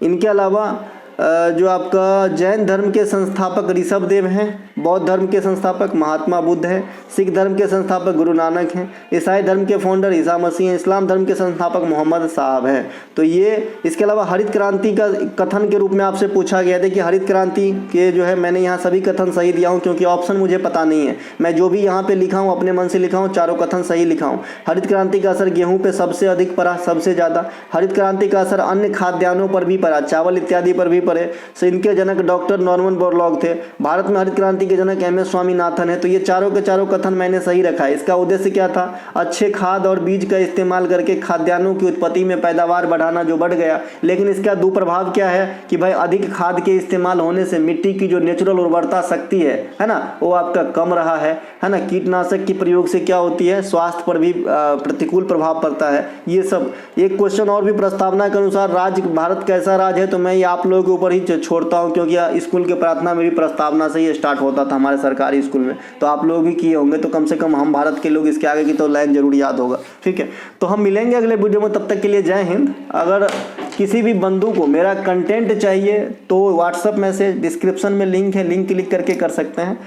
इनके अलावा जो आपका जैन धर्म के संस्थापक ऋषभ देव हैं, बौद्ध धर्म के संस्थापक महात्मा बुद्ध हैं, सिख धर्म के संस्थापक गुरु नानक हैं, ईसाई धर्म के फाउंडर ईसा मसीह हैं, इस्लाम धर्म के संस्थापक मोहम्मद साहब हैं। तो ये, इसके अलावा हरित क्रांति का कथन के रूप में आपसे पूछा गया था कि हरित क्रांति के जो है, मैंने यहाँ सभी कथन सही दिया हूँ क्योंकि ऑप्शन मुझे पता नहीं है, मैं जो भी यहाँ पे लिखा हूँ अपने मन से लिखा हूँ, चारों कथन सही लिखा हूँ। हरित क्रांति का असर गेहूँ पे सबसे अधिक पड़ा, सबसे ज़्यादा। हरित क्रांति का असर अन्य खाद्यान्नों पर भी पड़ा, चावल इत्यादि पर भी पड़े। सो इनके जनक डॉक्टर नॉर्मन बोरलॉग थे। भारत में हरित क्रांति के जनक MS स्वामीनाथन है। तो ये चारों के चारों कथन मैंने सही रखा है। इसका उद्देश्य क्या था, अच्छे खाद और बीज का इस्तेमाल करके खाद्यान्नों की उत्पत्ति में पैदावार बढ़ाना, जो बढ़ गया। लेकिन इसका दुष्प्रभाव क्या है कि भाई अधिक खाद के इस्तेमाल होने से मिट्टी की जो नेचुरल उर्वरता शक्ति है ना, वो आपका कम रहा है ना। कीटनाशक के प्रयोग से क्या होती है, स्वास्थ्य पर भी प्रतिकूल प्रभाव पड़ता है। ये सब एक क्वेश्चन और भी प्रस्तावना के अनुसार राज्य भारत कैसा राज्य है, तो मैं ये आप लोगों के ऊपर ही छोड़ता हूँ, क्योंकि स्कूल के प्रार्थना में भी प्रस्तावना से ही स्टार्ट होता था हमारे सरकारी स्कूल में, तो आप लोग भी किए होंगे। तो कम से कम हम भारत के लोग इसके आगे की तो लाइन जरूर याद होगा, ठीक है। तो हम मिलेंगे अगले वीडियो में, तब तक के लिए जय हिंद। अगर किसी भी बंधु को मेरा कंटेंट चाहिए तो व्हाट्सएप मैसेज डिस्क्रिप्शन में लिंक है, लिंक क्लिक करके कर सकते हैं।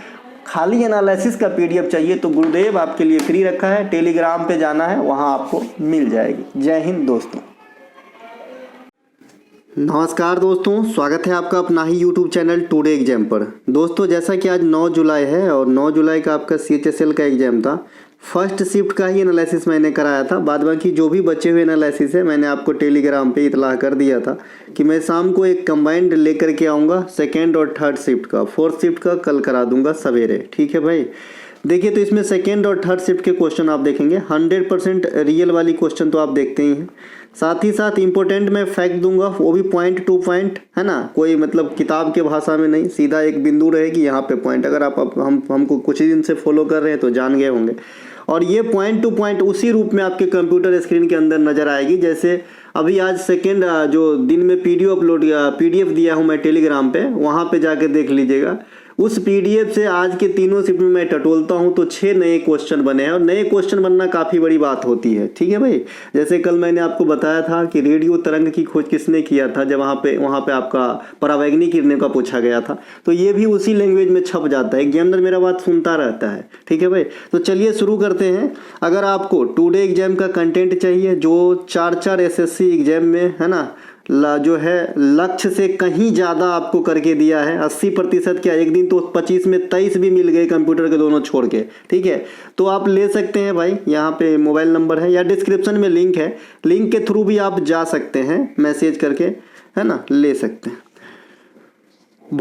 खाली एनालिसिस का PDF चाहिए तो गुरुदेव आपके लिए फ्री रखा है, टेलीग्राम पे जाना है, वहाँ आपको मिल जाएगी। जय हिंद दोस्तों। नमस्कार दोस्तों, स्वागत है आपका अपना ही YouTube चैनल टुडे एग्जाम पर। दोस्तों जैसा कि आज 9 जुलाई है और 9 जुलाई का आपका CHSL का एग्ज़ाम था। फर्स्ट शिफ्ट का ही एनालिसिस मैंने कराया था। बाद बाकी जो भी बचे हुए एनालिसिस है मैंने आपको टेलीग्राम पे इतला कर दिया था कि मैं शाम को एक कंबाइंड लेकर के आऊँगा सेकेंड और थर्ड शिफ्ट का। फोर्थ शिफ्ट का कल करा दूंगा सवेरे, ठीक है भाई। देखिए तो इसमें सेकेंड और थर्ड शिफ्ट के क्वेश्चन आप देखेंगे 100% रियल वाली क्वेश्चन तो आप देखते ही हैं। साथ ही साथ इम्पोर्टेंट मैं फैक्ट दूंगा, वो भी पॉइंट टू पॉइंट, है ना, कोई मतलब किताब के भाषा में नहीं, सीधा एक बिंदु रहेगी यहाँ पे पॉइंट। अगर आप हमको कुछ ही दिन से फॉलो कर रहे हैं तो जान गए होंगे। और ये पॉइंट टू पॉइंट उसी रूप में आपके कंप्यूटर स्क्रीन के अंदर नजर आएगी। जैसे अभी आज सेकेंड जो दिन में PDF दिया हूँ मैं टेलीग्राम पे, वहाँ पे जाके देख लीजिएगा। उस PDF से आज के तीनों शिफ्ट में मैं टटोलता हूँ तो 6 नए क्वेश्चन बने हैं। और नए क्वेश्चन बनना काफ़ी बड़ी बात होती है, ठीक है भाई। जैसे कल मैंने आपको बताया था कि रेडियो तरंग की खोज किसने किया था, जब वहाँ पे आपका परावैंगनी किरणों का पूछा गया था। तो ये भी उसी लैंग्वेज में छप जाता है, एग्जामिनर मेरा बात सुनता रहता है, ठीक है भाई। तो चलिए शुरू करते हैं। अगर आपको टुडे एग्जाम का कंटेंट चाहिए जो 4 SSC एग्जाम में, है ना, जो है लक्ष्य से कहीं ज़्यादा आपको करके दिया है, 80% क्या, एक दिन तो 25 में 23 भी मिल गए कंप्यूटर के दोनों छोड़ के, ठीक है। तो आप ले सकते हैं भाई, यहाँ पे मोबाइल नंबर है या डिस्क्रिप्शन में लिंक है, लिंक के थ्रू भी आप जा सकते हैं मैसेज करके, है ना, ले सकते हैं।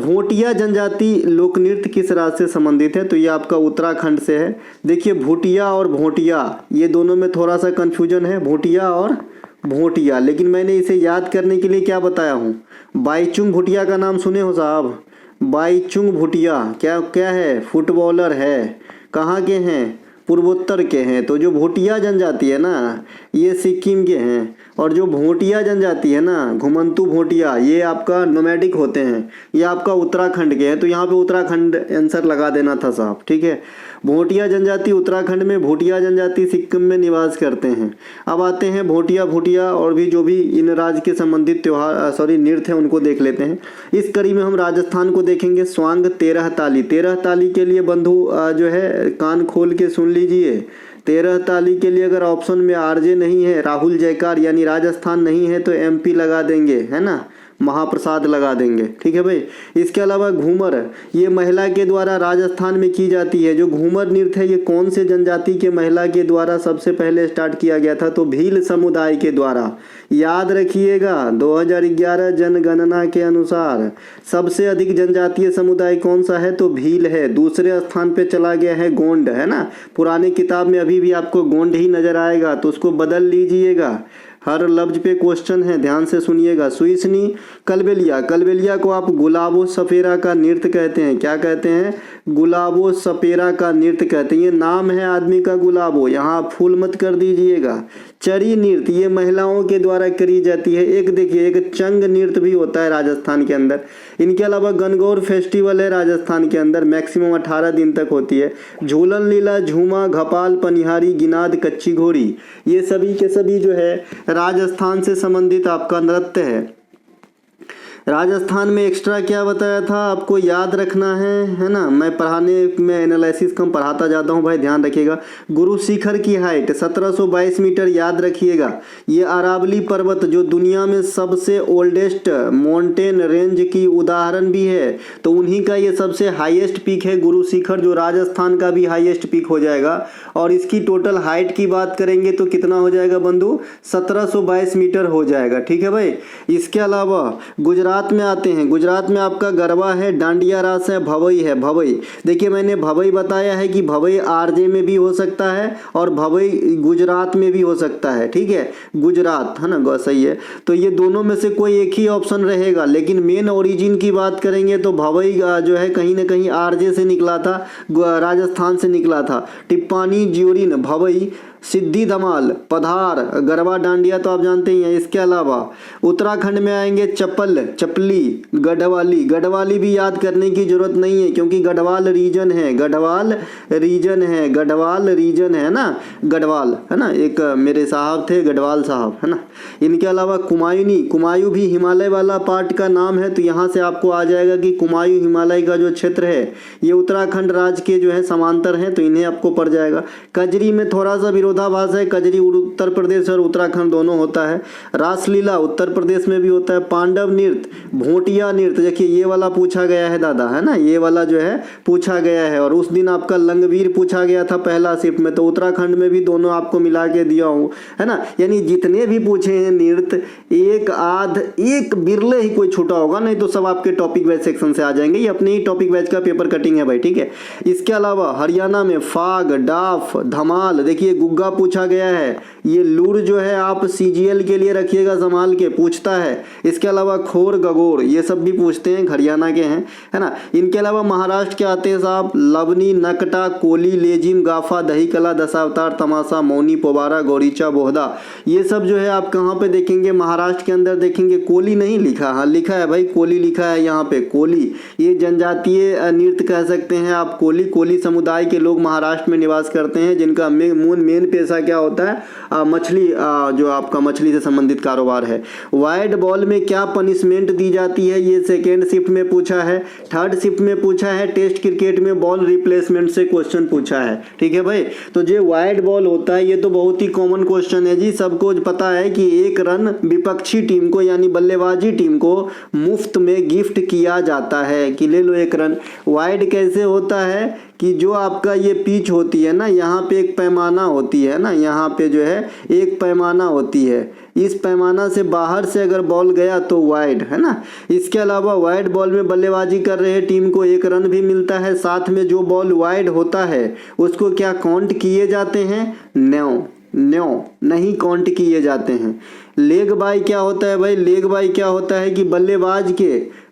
भोटिया जनजाति लोक नृत्य किस राज्य से संबंधित है, तो ये आपका उत्तराखंड से है। देखिए भूटिया और भोटिया ये दोनों में थोड़ा सा कन्फ्यूजन है, भूटिया और भोटिया, लेकिन मैंने इसे याद करने के लिए क्या बताया हूँ, बाईचुंग भूटिया का नाम सुने हो साहब। बाईचुंग भूटिया क्या है, फुटबॉलर है, कहाँ के हैं, पूर्वोत्तर के हैं। तो जो भोटिया जनजाति है ना ये सिक्किम के हैं, और जो भोटिया जनजाति है ना, घुमंतु भोटिया, ये आपका नोमैडिक होते हैं, ये आपका उत्तराखंड के हैं। तो यहाँ पे उत्तराखंड आंसर लगा देना था साहब, ठीक है। भोटिया जनजाति उत्तराखंड में, भोटिया जनजाति सिक्किम में निवास करते हैं। अब आते हैं भोटिया और भी जो भी इन राज्य के संबंधित नृत्य हैं उनको देख लेते हैं। इस कड़ी में हम राजस्थान को देखेंगे। स्वांग 13 ताली, 13 ताली के लिए बंधु जो है कान खोल के सुन लीजिए। 13 ताली के लिए अगर ऑप्शन में RJ नहीं है, राहुल जयकार यानी राजस्थान नहीं है, तो MP लगा देंगे, है ना, महाप्रसाद लगा देंगे, ठीक है भाई। इसके अलावा घूमर, ये महिला के द्वारा राजस्थान में की जाती है। जो घूमर नृत्य है ये कौन से जनजाति के महिला के द्वारा सबसे पहले स्टार्ट किया गया था, तो भील समुदाय के द्वारा। याद रखिएगा 2011 जनगणना के अनुसार सबसे अधिक जनजातीय समुदाय कौन सा है, तो भील है। दूसरे स्थान पे चला गया है गोंड, है ना। पुरानी किताब में अभी भी आपको गोंड ही नजर आएगा, तो उसको बदल लीजिएगा। हर लफ्ज पे क्वेश्चन है, ध्यान से सुनिएगा। सुइसनी कलबेलिया को आप गुलाबो सपेरा का नृत्य कहते हैं। क्या कहते हैं, गुलाबो सपेरा का नृत्य कहते हैं। ये नाम है आदमी का गुलाबो, यहाँ आप फूल मत कर दीजिएगा। चरी नृत्य ये महिलाओं के द्वारा करी जाती है। एक देखिए एक चंग नृत्य भी होता है राजस्थान के अंदर। इनके अलावा गणगौर फेस्टिवल है राजस्थान के अंदर, मैक्सिमम 18 दिन तक होती है। झूलन लीला, झूमा, घपाल, पनिहारी, गिनाद, कच्ची घोड़ी, ये सभी के सभी जो है राजस्थान से संबंधित आपका नृत्य है। राजस्थान में एक्स्ट्रा क्या बताया था आपको याद रखना है ना। मैं पढ़ाने में एनालिसिस कम पढ़ाता जाता हूँ भाई, ध्यान रखिएगा। गुरु शिखर की हाइट 1722 मीटर, याद रखिएगा। ये अरावली पर्वत जो दुनिया में सबसे ओल्डेस्ट माउंटेन रेंज की उदाहरण भी है, तो उन्हीं का ये सबसे हाईएस्ट पीक है गुरु शिखर, जो राजस्थान का भी हाईएस्ट पीक हो जाएगा। और इसकी टोटल हाइट की बात करेंगे तो कितना हो जाएगा बंधु, 1722 मीटर हो जाएगा, ठीक है भाई। इसके अलावा गुजरात में आते हैं। गुजरात में आपका गरबा है, डांडिया रास है, भवई है। भवई देखिए मैंने भवई बताया है कि भवई RJ में भी हो सकता है और भवई गुजरात में भी हो सकता है, ठीक है, गुजरात, है ना, सही है। तो ये दोनों में से कोई एक ही ऑप्शन रहेगा, लेकिन मेन ओरिजिन की बात करेंगे तो भवई जो है कहीं ना कहीं RJ से निकला था, राजस्थान से निकला था। टिप्पानी, ज्योरिन, भवई, सिद्धि धमाल, पधार, गरबा, डांडिया तो आप जानते ही हैं। इसके अलावा उत्तराखंड में आएंगे चपली, गढ़वाली भी याद करने की जरूरत नहीं है क्योंकि गढ़वाल रीजन है ना, गढ़वाल, है ना, एक मेरे साहब थे गढ़वाल साहब, है ना। इनके अलावा कुमायूं भी हिमालय वाला पार्ट का नाम है, तो यहाँ से आपको आ जाएगा कि कुमायूं हिमालय का जो क्षेत्र है ये उत्तराखंड राज्य के जो है समांतर है, तो इन्हें आपको पड़ जाएगा। कजरी में थोड़ा सा विरोध विरोधाभास है। कजरी उत्तर प्रदेश और उत्तराखंड दोनों होता है। रासलीला उत्तर प्रदेश में भी होता है। पांडव नृत्य, भोटिया नृत्य, देखिए ये वाला पूछा गया है दादा, है ना, ये वाला जो है पूछा गया है। और उस दिन आपका लंगवीर पूछा गया था पहला शिफ्ट में, तो उत्तराखंड में भी दोनों आपको मिला के दिया हूँ, है ना। यानी जितने भी पूछे हैं नृत्य, एक बिरले ही कोई छूटा होगा, नहीं तो सब आपके टॉपिक वाइज सेक्शन से आ जाएंगे। ये अपने ही टॉपिक वाइज का पेपर कटिंग है भाई, ठीक है। इसके अलावा हरियाणा में फाग, डाफ, धमाल, देखिए गुग्गा पूछा गया है। ये लूर जो है आप सीजीएल के लिए रखिएगा संभाल के, पूछता है। इसके अलावा खोर, गगोर, ये सब भी पूछते हैं, हरियाणा के हैं, है ना। इनके अलावा महाराष्ट्र के आते हैं साहब लवनी, नकटा, कोली, लेजिम, गाफा, दही कला, दशावतार, तमाशा, मौनी, पोबारा, गौरीचा, बोहदा, ये सब जो है आप कहाँ पे देखेंगे, महाराष्ट्र के अंदर देखेंगे। कोली नहीं लिखा, हाँ लिखा है भाई, कोली लिखा है यहाँ पे। कोली ये जनजातीय नृत्य कह सकते हैं आप। कोली समुदाय के लोग महाराष्ट्र में निवास करते हैं, जिनका मेन पेशा क्या होता है, मछली, जो आपका मछली से संबंधित कारोबार है। वाइड बॉल में क्या पनिशमेंट दी जाती है, ये सेकेंड शिफ्ट में पूछा है। थर्ड शिफ्ट में पूछा है। टेस्ट क्रिकेट में बॉल रिप्लेसमेंट से क्वेश्चन पूछा है, ठीक है भाई। तो जो वाइड बॉल होता है ये तो बहुत ही कॉमन क्वेश्चन है जी, सबको पता है कि एक रन विपक्षी टीम को यानी बल्लेबाजी टीम को मुफ्त में गिफ्ट किया जाता है कि ले लो एक रन। वाइड कैसे होता है कि जो आपका ये पिच होती है ना, यहाँ पे एक पैमाना होती है ना, यहाँ पे जो है एक पैमाना होती है, इस पैमाना से बाहर से अगर बॉल गया तो वाइड, है ना। इसके अलावा वाइड बॉल में बल्लेबाजी कर रहे टीम को एक रन भी मिलता है। साथ में जो बॉल वाइड होता है उसको क्या काउंट किए जाते हैं, नो नहीं काउंट किए जाते हैं। लेग बाय क्या होता है भाई, लेग बाय क्या होता है कि बल्लेबाज के,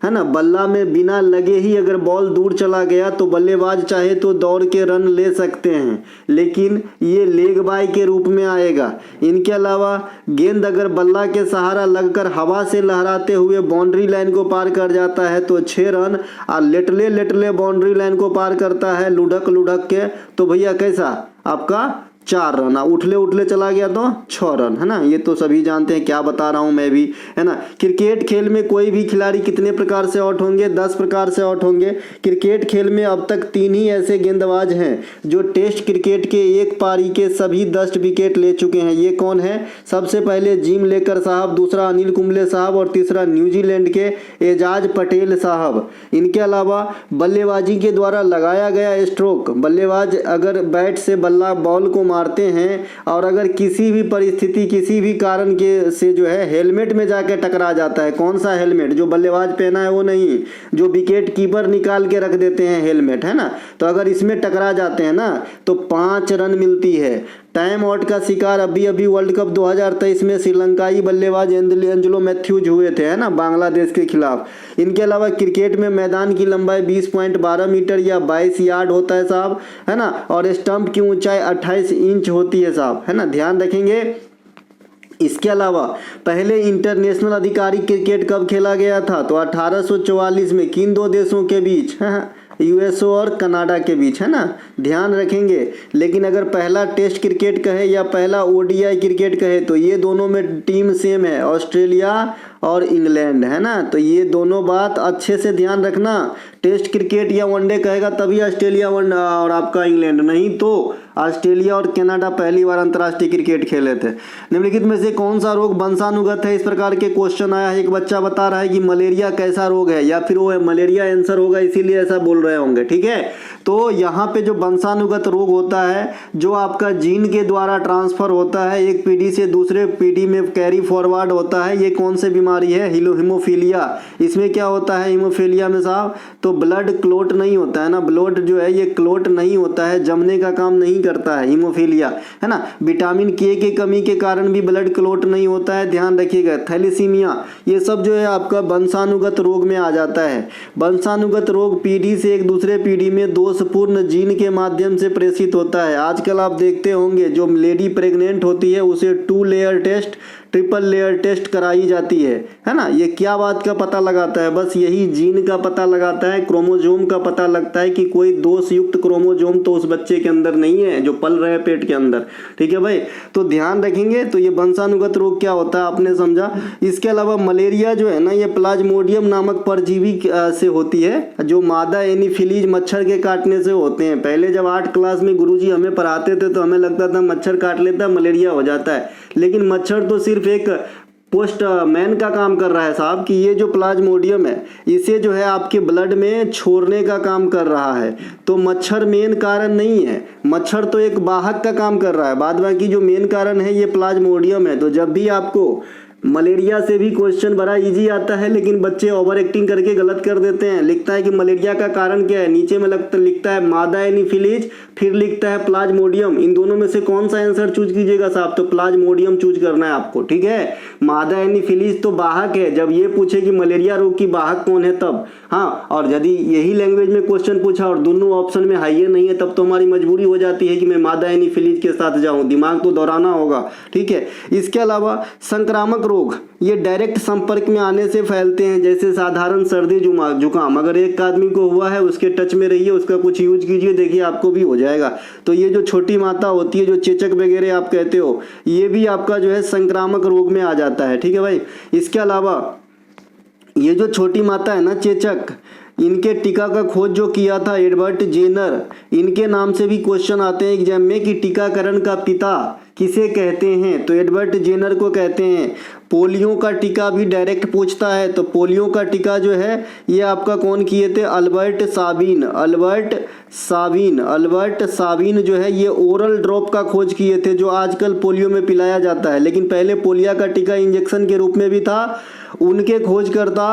है ना, बल्ला में बिना लगे ही अगर बॉल दूर चला गया तो बल्लेबाज चाहे तो दौड़ के रन ले सकते हैं, लेकिन ये लेग बाय के रूप में आएगा। इनके अलावा गेंद अगर बल्ला के सहारा लगकर हवा से लहराते हुए बाउंड्री लाइन को पार कर जाता है तो 6 रन, और लेटले बाउंड्री लाइन को पार करता है लुढ़क के, तो भैया कैसा आपका 4 रन। उठले चला गया तो 6 रन, है ना। ये तो सभी जानते हैं, क्या बता रहा हूं मैं भी, है ना। क्रिकेट खेल में कोई भी खिलाड़ी कितने प्रकार से आउट होंगे, 10 प्रकार से आउट होंगे। क्रिकेट खेल में अब तक 3 ही ऐसे गेंदबाज हैं जो टेस्ट क्रिकेट के एक पारी के सभी 10 विकेट ले चुके हैं। ये कौन है, सबसे पहले जिम लेकर साहब, दूसरा अनिल कुंबले साहब, और तीसरा न्यूजीलैंड के एजाज पटेल साहब। इनके अलावा बल्लेबाजी के द्वारा लगाया गया स्ट्रोक, बल्लेबाज अगर बैट से बॉल को मारते हैं और अगर किसी भी परिस्थिति, किसी भी कारण के से जो है हेलमेट में जाके टकरा जाता है, कौन सा हेलमेट, जो बल्लेबाज पहना है वो नहीं, जो विकेट कीपर निकाल के रख देते हैं हेलमेट, है ना, तो अगर इसमें टकरा जाते हैं ना तो 5 रन मिलती है। टाइम आउट का शिकार अभी वर्ल्ड कप 2023 में श्रीलंकाई बल्लेबाज एंजेलो मैथ्यूज हुए थे, है ना, बांग्लादेश के खिलाफ। इनके अलावा क्रिकेट में मैदान की लंबाई 20.12 मीटर या 22 यार्ड होता है साहब, है ना, और स्टंप की ऊंचाई 28 इंच होती है साहब, है ना, ध्यान रखेंगे। इसके अलावा पहले इंटरनेशनल आधिकारिक क्रिकेट कब खेला गया था, तो 1844 में। किन 2 देशों के बीच, यूएसओ और कनाडा के बीच, है ना, ध्यान रखेंगे। लेकिन अगर पहला टेस्ट क्रिकेट कहे या पहला ओडीआई क्रिकेट कहे तो ये दोनों में टीम सेम है, ऑस्ट्रेलिया और इंग्लैंड, है ना। तो ये दोनों बात अच्छे से ध्यान रखना। टेस्ट क्रिकेट या वनडे कहेगा तभी ऑस्ट्रेलिया और आपका इंग्लैंड, नहीं तो ऑस्ट्रेलिया और कनाडा पहली बार अंतर्राष्ट्रीय क्रिकेट खेले थे। निम्नलिखित में से कौन सा रोग वंशानुगत है, इस प्रकार के क्वेश्चन आया है। एक बच्चा बता रहा है कि मलेरिया कैसा रोग है, या फिर वो मलेरिया आंसर होगा इसीलिए ऐसा बोल रहे होंगे, ठीक है। तो यहाँ पे जो वंशानुगत रोग होता है, जो आपका जीन के द्वारा ट्रांसफर होता है, एक पीढ़ी से दूसरे पीढ़ी में कैरी फॉरवर्ड होता है, ये कौन सी बीमारी है, हीमोफीलिया। इसमें क्या होता है हीमोफीलिया में साहब, तो ब्लड क्लोट नहीं होता है ना, ब्लड जो है ये क्लोट नहीं होता है, जमने का काम नहीं करता है हीमोफीलिया, है ना। विटामिन के की कमी के कारण भी ब्लड क्लोट नहीं होता है, ध्यान रखिएगा। थैलेसीमिया, ये सब जो है आपका वंशानुगत रोग में आ जाता है। वंशानुगत रोग पीढ़ी से एक दूसरे पीढ़ी में दोषपूर्ण जीन के माध्यम से प्रेषित होता है। आजकल आप देखते होंगे जो लेडी प्रेग्नेंट होती है उसे 2 लेयर ट्रिपल लेयर टेस्ट कराई जाती है ना। ये क्या बात का पता लगाता है? बस यही जीन का पता लगाता है, क्रोमोजोम का पता लगता है कि कोई दोष युक्त क्रोमोजोम तो उस बच्चे के अंदर नहीं है जो पल रहे पेट के अंदर। ठीक है भाई, तो ध्यान रखेंगे। तो ये वंशानुगत रोग क्या होता है आपने समझा। इसके अलावा मलेरिया जो है ना, ये प्लाज्मोडियम नामक परजीवी से होती है, जो मादा एनीफिलीज मच्छर के काटने से होते हैं। पहले जब 8 क्लास में गुरुजी हमें पढ़ाते थे तो हमें लगता था मच्छर काट लेता है मलेरिया हो जाता है, लेकिन मच्छर तो सिर्फ एक पोस्टमैन का काम कर रहा है साहब, कि ये जो प्लाज्मोडियम है इसे जो है आपके ब्लड में छोड़ने का काम कर रहा है। तो मच्छर मेन कारण नहीं है, मच्छर तो एक वाहक का काम कर रहा है, बाद बाकी जो मेन कारण है ये प्लाज्मोडियम है। तो जब भी आपको मलेरिया से भी क्वेश्चन बड़ा इजी आता है, लेकिन बच्चे ओवर एक्टिंग करके गलत कर देते हैं। लिखता है कि मलेरिया का कारण क्या है, नीचे में लिखता है मादा एनीफिलीज, फिर लिखता है प्लाज्मोडियम। इन दोनों में से कौन सा आंसर चूज कीजिएगा साहब? तो प्लाज्मोडियम चूज करना है आपको। ठीक है, मादा एनीफिलीज तो वाहक है। जब ये पूछे कि मलेरिया रोग की वाहक कौन है तब, हाँ, और यदि यही लैंग्वेज में क्वेश्चन पूछा और दोनों ऑप्शन में हाइयर नहीं है, तब तो हमारी मजबूरी हो जाती है कि मैं मादा एनीफिलीज के साथ जाऊं, दिमाग तो दौड़ाना होगा। ठीक है, इसके अलावा संक्रामक रोग ये डायरेक्ट संपर्क में आने से फैलते हैं, जैसे साधारण सर्दी जुकाम। अगर एक आदमी को हुआ है उसके टच में रहिए, उसका कुछ यूज कीजिए, देखिए आपको भी हो जाएगा। तो ये जो छोटी माता होती है, जो चेचक वगैरह आप कहते हो, ये भी आपका जो है संक्रामक रोग में आ जाता है। ठीक है भाई, इसके अलावा ये जो छोटी माता है ना चेचक, इनके टीका का खोज जो किया था एडवर्ड जेनर, इनके नाम से भी क्वेश्चन आते हैं एग्जाम में कि टीकाकरण का पिता किसे कहते हैं? तो एडवर्ड जेनर को कहते हैं। पोलियो का टीका भी डायरेक्ट पूछता है, तो पोलियो का टीका जो है ये आपका कौन किए थे? अल्बर्ट साबिन जो है ये ओरल ड्रॉप का खोज किए थे, जो आजकल पोलियो में पिलाया जाता है, लेकिन पहले पोलियो का टीका इंजेक्शन के रूप में भी था। उनके खोजकर्ता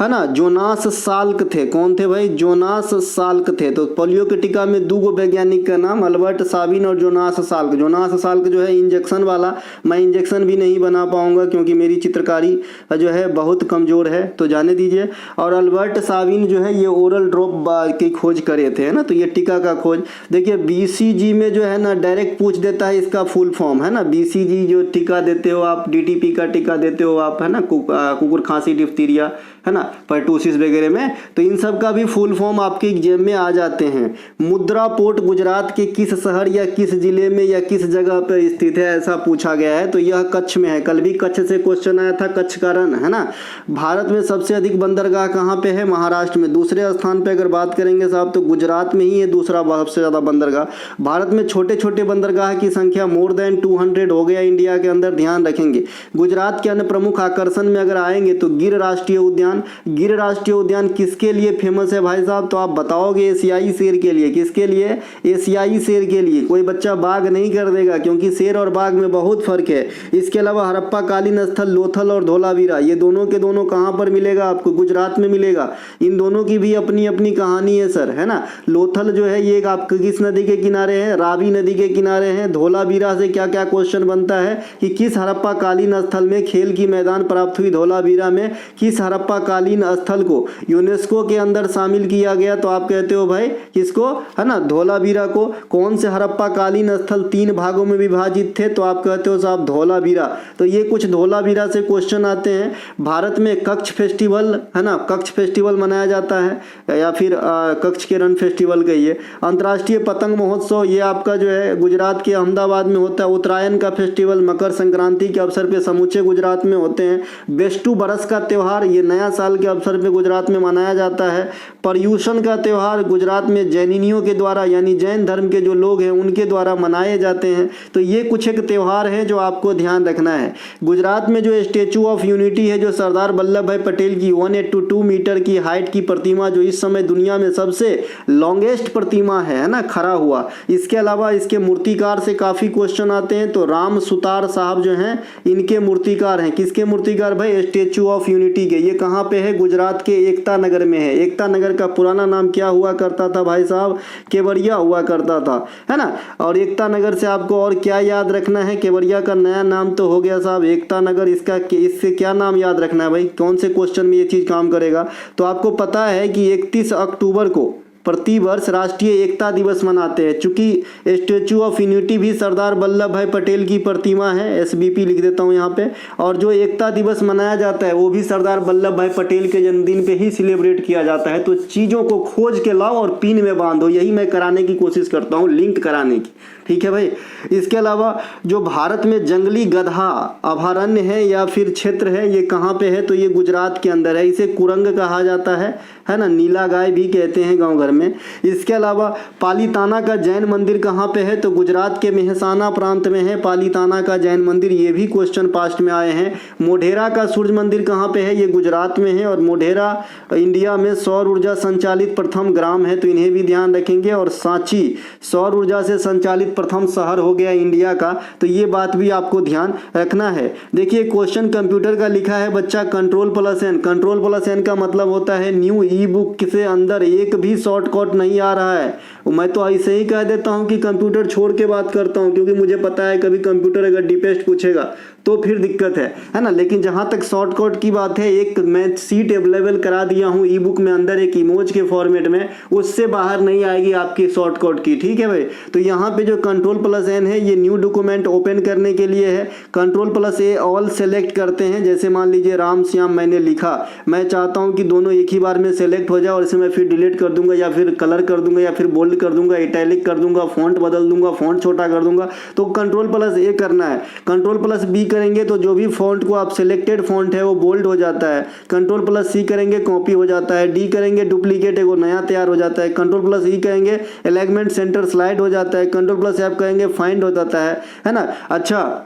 है ना जोनास साल्क थे। कौन थे भाई? जोनास साल्क थे। तो पोलियो के टीका में 2 वैज्ञानिक का नाम अल्बर्ट साबिन और जोनास साल्क। जोनास साल्क जो है इंजेक्शन वाला, मैं इंजेक्शन भी नहीं बना पाऊंगा क्योंकि मेरी चित्रकारी जो है बहुत कमजोर है, तो जाने दीजिए। और अल्बर्ट साबिन जो है ये ओरल ड्रॉप की खोज करे थे, है ना। तो ये टीका का खोज देखिए BCG में जो है ना डायरेक्ट पूछ देता है इसका फुल फॉर्म, है ना। BCG जो टीका देते हो आप, DTP का टीका देते हो आप, है ना, कुकुर खांसी डिप्थीरिया, है ना, पर्टूसिस वगैरह में, तो इन सब का भी फुल फॉर्म आपके एग्जाम में आ जाते हैं। मुद्रा पोर्ट गुजरात के किस शहर या किस जिले में या किस जगह पर स्थित है, ऐसा पूछा गया है। तो यह कच्छ में है। कल भी कच्छ से क्वेश्चन आया था, कच्छ का रण, है ना। भारत में सबसे अधिक बंदरगाह कहाँ पे है? महाराष्ट्र में। दूसरे स्थान पे अगर बात करेंगे साहब तो गुजरात में ही है दूसरा सबसे ज्यादा बंदरगाह। भारत में छोटे छोटे बंदरगाह की संख्या मोर देन 200 हो गया इंडिया के अंदर, ध्यान रखेंगे। गुजरात के अन्य प्रमुख आकर्षण में अगर आएंगे तो गिर राष्ट्रीय उद्यान। गिर राष्ट्रीय उद्यान किसके लिए फेमस है भाई साहब? तो आप बताओगे एशियाई शेर के लिए। किसके लिए? एशियाई शेर के लिए। कोई बच्चा बाघ नहीं कर देगा क्योंकि शेर और बाघ में बहुत फर्क है। इसके अलावा हड़प्पा कालीन स्थल लोथल और धोलावीरा, ये दोनों के दोनों कहाँ पर मिलेगा आपको? गुजरात में मिलेगा। इन दोनों की भी अपनी अपनी कहानी है सर, है ना। लोथल जो है ये आपके किस नदी के किनारे है? रावी नदी के किनारे है। धोलावीरा से क्या क्या क्वेश्चन बनता है कि किस हड़प्पा कालीन स्थल में खेल की मैदान प्राप्त हुई? धोलावीरा में। किस हड़प्पा कालीन स्थल को यूनेस्को के अंदर शामिल किया गया? तो आप कहते हो भाई किसको, है ना, धोलावीरा को। कौन से हड़प्पा कालीन स्थल 3 भागों में विभाजित थे? तो आप कहते हो साहब धोलावीरा। तो ये कुछ धोलावीरा से क्वेश्चन आते हैं। भारत में कच्छ फेस्टिवल, है ना, कच्छ फेस्टिवल मनाया जाता है, या फिर कच्छ के रण फेस्टिवल कहिए। अंतर्राष्ट्रीय पतंग महोत्सव ये आपका जो है गुजरात के अहमदाबाद में होता है। उत्तरायण का फेस्टिवल मकर संक्रांति के अवसर पे समूचे गुजरात में होते हैं। बेस्टू बरस का त्यौहार ये नया साल के अवसर पे गुजरात में मनाया जाता है। पर्यूषण का त्यौहार गुजरात में जैनिनियों के द्वारा, यानी जैन धर्म के जो लोग हैं उनके द्वारा मनाए जाते हैं। तो ये कुछ एक त्यौहार है जो आपको ध्यान रखना है। गुजरात में जो स्टेचू ऑफ यूनिटी है, जो सरदार वल्लभ भाई पटेल की 182 मीटर की हाइट की प्रतिमा, जो इस समय दुनिया में सबसे लॉन्गेस्ट प्रतिमा है ना, खड़ा हुआ। इसके अलावा इसके मूर्तिकार से काफी क्वेश्चन आते हैं। तो राम सुतार साहब जो हैं इनके मूर्तिकार हैं। किसके मूर्तिकार भाई? स्टेचू ऑफ यूनिटी के। ये कहाँ पे है? गुजरात के एकता नगर में है। एकता नगर का पुराना नाम क्या हुआ करता था भाई साहब? केवड़िया हुआ करता था, है ना। और एकता नगर से आपको और क्या याद रखना है? केवड़िया का नया नाम तो हो गया साहब एकता नगर। इससे क्या नाम याद रखना है भाई? कौन से क्वेश्चन में ये चीज काम करेगा? तो आपको पता है कि 31 अक्टूबर को प्रतिवर्ष राष्ट्रीय एकता दिवस मनाते हैं। चूंकि स्टेचू ऑफ यूनिटी भी सरदार वल्लभ भाई पटेल की प्रतिमा है, SBP लिख देता हूँ यहाँ पे, और जो एकता दिवस मनाया जाता है वो भी सरदार वल्लभ भाई पटेल के जन्मदिन पे ही सेलिब्रेट किया जाता है। तो चीज़ों को खोज के लाओ और पिन में बांधो, यही मैं कराने की कोशिश करता हूँ, लिंक कराने की। ठीक है भाई। इसके अलावा जो भारत में जंगली गधा अभयारण्य है या फिर क्षेत्र है, ये कहाँ पे है? तो ये गुजरात के अंदर है। इसे कुरंग कहा जाता है ना, नीला गाय भी कहते हैं गांव घर में। इसके अलावा पालीताना का जैन मंदिर कहाँ पे है? तो गुजरात के मेहसाना प्रांत में है पालीताना का जैन मंदिर, ये भी क्वेश्चन पास्ट में आए हैं। मोढेरा का सूर्य मंदिर कहाँ पे है? ये गुजरात में है। और मोढेरा इंडिया में सौर ऊर्जा संचालित प्रथम ग्राम है, तो इन्हें भी ध्यान रखेंगे। और सांची सौर ऊर्जा से संचालित प्रथम शहर हो गया इंडिया का, तो ये बात भी आपको ध्यान रखना है। देखिए क्वेश्चन कंप्यूटर का लिखा है बच्चा Ctrl+N। Ctrl+N का मतलब होता है न्यू ई बुक से अंदर एक भी शॉर्टकट नहीं आ रहा है। मैं तो ऐसे ही कह देता हूं कि कंप्यूटर छोड़ के बात करता हूं, क्योंकि मुझे पता है कभी कंप्यूटर अगर डिपेस्ट पूछेगा तो फिर दिक्कत है ना। लेकिन जहां तक शॉर्टकट की बात है, एक मैं सीट अवेलेबल करा दिया हूं ई बुक में अंदर एक इमोज के फॉर्मेट में, उससे बाहर नहीं आएगी आपकी शॉर्टकट की। ठीक है भाई। तो यहाँ पे जो Ctrl+N है ये न्यू डॉक्यूमेंट ओपन करने के लिए है। Ctrl+A ऑल सेलेक्ट करते हैं। जैसे मान लीजिए राम श्याम मैंने लिखा, मैं चाहता हूँ कि दोनों एक ही बार में सेलेक्ट हो जाए और इसे मैं फिर डिलीट कर दूंगा या फिर कलर कर दूंगा या फिर बोल्ड कर दूंगा, इटैलिक कर दूंगा, फॉन्ट बदल दूंगा, फॉन्ट छोटा कर दूंगा। तो Ctrl+A करना है। Ctrl+B करेंगे तो जो भी फॉन्ट को आप सिलेक्टेड फॉन्ट है वो बोल्ड हो जाता है। Ctrl+C करेंगे कॉपी हो जाता है। D करेंगे डुप्लीकेट एगो नया तैयार हो जाता है। Ctrl+E करेंगे एलाइनमेंट सेंटर स्लाइड हो जाता है। Ctrl+F करेंगे फाइंड हो जाता है ना। अच्छा,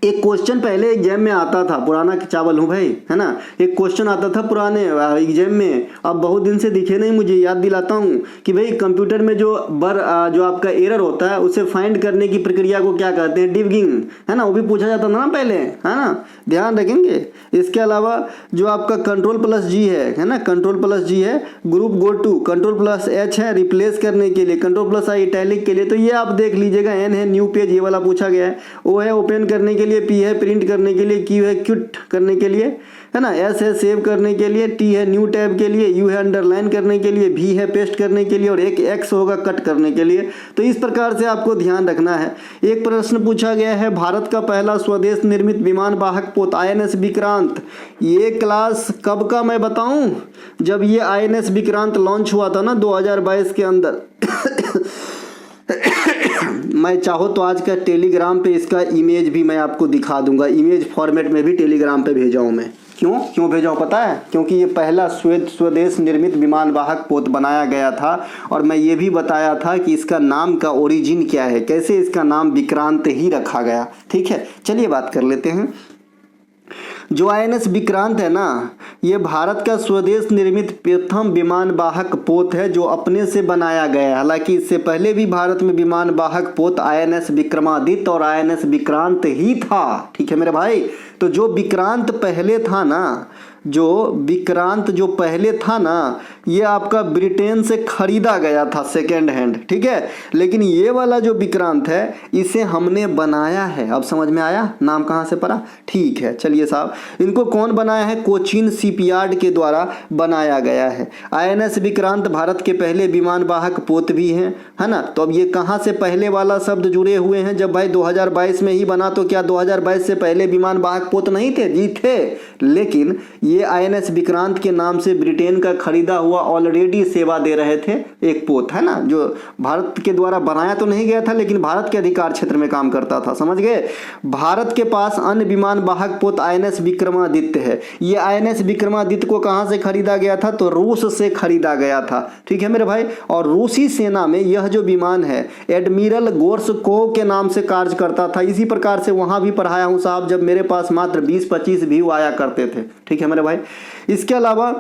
एक क्वेश्चन पहले एग्जाम में आता था, पुराना चावल हूँ भाई, है ना। एक क्वेश्चन आता था पुराने एग्जाम में, अब बहुत दिन से दिखे नहीं, मुझे याद दिलाता हूँ कि भाई कंप्यूटर में जो आपका एरर होता है उसे फाइंड करने की प्रक्रिया को क्या कहते हैं? डिबगिंग, है ना। वो भी पूछा जाता था ना पहले, है ना, ध्यान रखेंगे। इसके अलावा जो आपका Ctrl+G है ना, Ctrl+G है ग्रुप गो टू, Ctrl+H है रिप्लेस करने के लिए, Ctrl+I इटैलिक के लिए। तो ये आप देख लीजिएगा। N है न्यू पेज, ये वाला पूछा गया है। O है ओपन करने के लिए, P है प्रिंट करने के लिए, Q है क्विट करने के लिए, है ना, S है सेव करने के लिए, T है न्यू टैब के लिए, U है अंडरलाइन करने के लिए, V है पेस्ट करने के लिए और एक X होगा कट करने के लिए। तो इस प्रकार से आपको ध्यान रखना है। एक प्रश्न पूछा गया है, भारत का पहला स्वदेश निर्मित विमान वाहक पोत INS विक्रांत, ये क्लास कब का मैं बताऊं? जब ये INS विक्रांत लॉन्च हुआ था ना 2022 के अंदर। मैं चाहो तो आज का टेलीग्राम पे इसका इमेज भी मैं आपको दिखा दूंगा, इमेज फॉर्मेट में भी टेलीग्राम पे भेजा हूँ मैं। क्यों भेजा हूँ पता है? क्योंकि ये पहला स्वदेश निर्मित विमान वाहक पोत बनाया गया था और मैं ये भी बताया था कि इसका नाम का ओरिजिन क्या है, कैसे इसका नाम विक्रांत ही रखा गया। ठीक है, चलिए बात कर लेते हैं। जो INS विक्रांत है ना, ये भारत का स्वदेश निर्मित प्रथम विमान वाहक पोत है जो अपने से बनाया गया है। हालांकि इससे पहले भी भारत में विमान वाहक पोत INS विक्रमादित्य और INS विक्रांत ही था। ठीक है मेरे भाई। तो जो विक्रांत पहले था ना, ये आपका ब्रिटेन से खरीदा गया था सेकेंड हैंड। ठीक है, लेकिन ये वाला जो विक्रांत है इसे हमने बनाया है। अब समझ में आया नाम कहाँ से पड़ा? ठीक है, चलिए साहब, इनको कौन बनाया है? कोचीन शिपयार्ड के द्वारा बनाया गया है। INS विक्रांत भारत के पहले विमान वाहक पोत भी हैं, है ना। तो अब ये कहाँ से पहले वाला शब्द जुड़े हुए हैं? जब भाई 2022 में ही बना, तो क्या 2022 से पहले विमान वाहक पोत नहीं थे? जी थे, लेकिन ये INS विक्रांत के नाम से ब्रिटेन का खरीदा हुआ ऑलरेडी सेवा दे रहे थे एक पोत, है ना, जो भारत के द्वारा बनाया तो नहीं गया था लेकिन भारत के अधिकार क्षेत्र में काम करता था। समझ गए? भारत के पास अन्य विमान वाहक पोत INS विक्रमादित्य है। ये INS विक्रमादित्य को कहां से खरीदा गया था? तो रूस से खरीदा गया था। ठीक है मेरे भाई। और रूसी सेना में यह जो विमान है एडमिरल गोर्शकोव के नाम से कार्य करता था। इसी प्रकार से वहां भी पढ़ाया हूं साहब, जब मेरे पास मात्र 20-25 व्यू आया करते थे। ठीक है मेरे भाई। इसके अलावा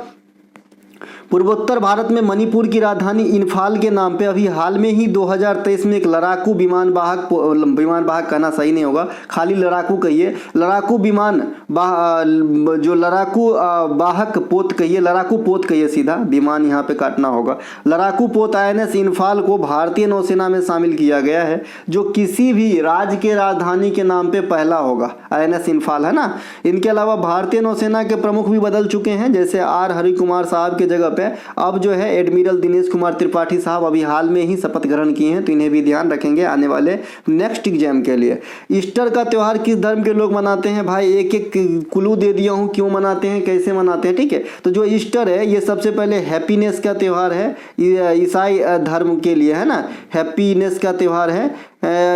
पूर्वोत्तर भारत में मणिपुर की राजधानी इंफाल के नाम पे अभी हाल में ही 2023 में एक लड़ाकू विमान वाहक कहना सही नहीं होगा, खाली लड़ाकू कहिए, लड़ाकू विमान जो लड़ाकू वाहक पोत कहिए, लड़ाकू पोत कहिए, सीधा विमान यहाँ पे काटना होगा। लड़ाकू पोत INS इंफाल को भारतीय नौसेना में शामिल किया गया है, जो किसी भी राज्य के राजधानी के नाम पे पहला होगा। INS इंफाल, है ना। इनके अलावा भारतीय नौसेना के प्रमुख भी बदल चुके हैं, जैसे R हरिकुमार साहब के जगह पे अब जो है एडमिरल दिनेश कुमार त्रिपाठी साहब अभी हाल में ही शपथ ग्रहण किए हैं, तो इन्हें भी ध्यान रखेंगे आने वाले नेक्स्ट एग्जाम के लिए। ईस्टर का त्यौहार किस धर्म के लोग मनाते हैं भाई, एक एक क्लू दे दिया हूँ क्यों मनाते हैं, कैसे मनाते हैं, ठीक है। तो जो ईस्टर है ये सबसे पहले हैप्पीनेस का त्यौहार है, ईसाई धर्म के लिए, है ना, हैप्पीनेस का त्यौहार है।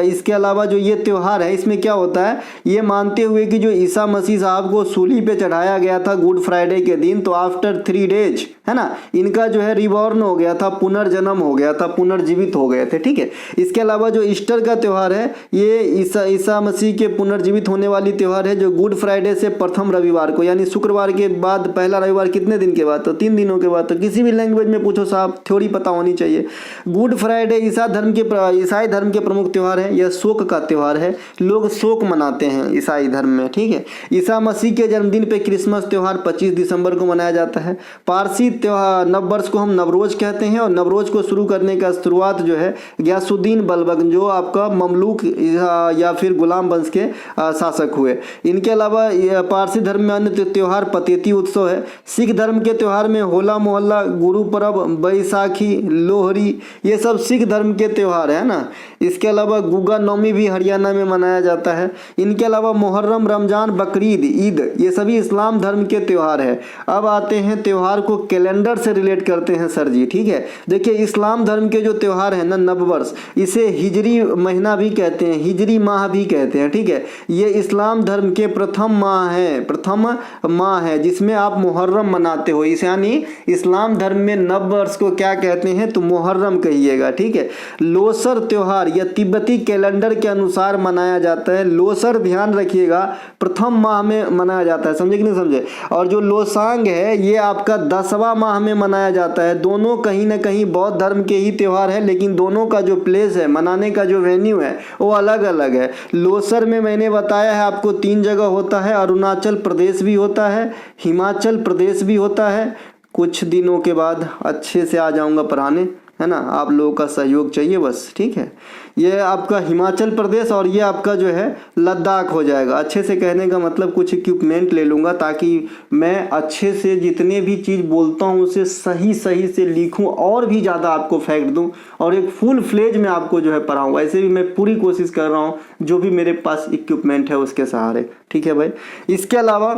इसके अलावा जो ये त्यौहार है इसमें क्या होता है, ये मानते हुए कि जो ईसा मसीह साहब को सूली पे चढ़ाया गया था गुड फ्राइडे के दिन, तो आफ्टर 3 डेज, है ना, इनका जो है रिबॉर्न हो गया था, पुनर्जन्म हो गया था, पुनर्जीवित हो गए थे, ठीक है। इसके अलावा जो ईस्टर का त्यौहार है ये ईसा मसीह के पुनर्जीवित होने वाली त्यौहार है, जो गुड फ्राइडे से प्रथम रविवार को, यानी शुक्रवार के बाद पहला रविवार कितने दिन के बाद, तो 3 दिनों के बाद। तो किसी भी लैंग्वेज में पूछो साहब, थ्योरी पता होनी चाहिए। गुड फ्राइडे ईसाई धर्म के प्रमुख त्यौहार है, यह शोक का त्यौहार है, लोग शोक मनाते हैं ईसाई धर्म में, ठीक है। ईसा मसीह के जन्मदिन पे क्रिसमस त्यौहार 25 दिसंबर को मनाया जाता है। पारसी त्यौहार नववर्ष को हम नवरोज कहते हैं, और नवरोज को शुरू करने का शुरुआत जो है गयासुद्दीन बलबक, जो आपका ममलूक या फिर गुलाम वंश के शासक हुए। इनके अलावा पारसी धर्म में अन्य त्यौहार पतेती उत्सव है। सिख धर्म के त्यौहार में होला मोहल्ला, गुरु पर्व, बैसाखी, लोहरी, ये सब सिख धर्म के त्यौहार है ना। इसके अलावा गुगा नौमी भी हरियाणा में मनाया जाता है। इनके अलावा मुहर्रम, रमजान, बकरीद, ईद, ये सभी इस्लाम धर्म के त्यौहार है। अब आते हैं त्यौहार को कैलेंडर से रिलेट करते हैं सर जी, ठीक है। देखिए इस्लाम धर्म के जो त्यौहार है ना, नववर्ष, इसे हिजरी महीना भी कहते हैं, हिजरी माह भी कहते हैं, ठीक है। ये इस्लाम धर्म के प्रथम माह है जिसमें आप मुहर्रम मनाते हो। इस यानी इस्लाम धर्म में नववर्ष को क्या कहते हैं, तो मुहर्रम कहिएगा, ठीक है। लोसर त्यौहार यह तिब्बती कैलेंडर के अनुसार मनाया जाता है। लोसर ध्यान रखिएगा प्रथम माह में मनाया जाता है, समझे कि नहीं समझे। और जो लोसांग है ये आपका 10वां माह में मनाया जाता है। दोनों कहीं ना कहीं बौद्ध धर्म के ही त्यौहार है, लेकिन दोनों का जो प्लेस है, मनाने का जो वेन्यू है वो अलग अलग है। लोसर में मैंने बताया है आपको 3 जगह होता है, अरुणाचल प्रदेश भी होता है, हिमाचल प्रदेश भी होता है। कुछ दिनों के बाद अच्छे से आ जाऊंगा पढ़ाने, है ना, आप लोगों का सहयोग चाहिए बस, ठीक है। ये आपका हिमाचल प्रदेश और ये आपका जो है लद्दाख हो जाएगा। अच्छे से कहने का मतलब कुछ इक्विपमेंट ले लूँगा ताकि मैं अच्छे से जितने भी चीज़ बोलता हूँ उसे सही से लिखूँ और भी ज़्यादा आपको फैक्ट दूँ और एक फुल फ्लेज में आपको जो है पढ़ाऊँ। ऐसे भी मैं पूरी कोशिश कर रहा हूँ जो भी मेरे पास इक्विपमेंट है उसके सहारे, ठीक है भाई। इसके अलावा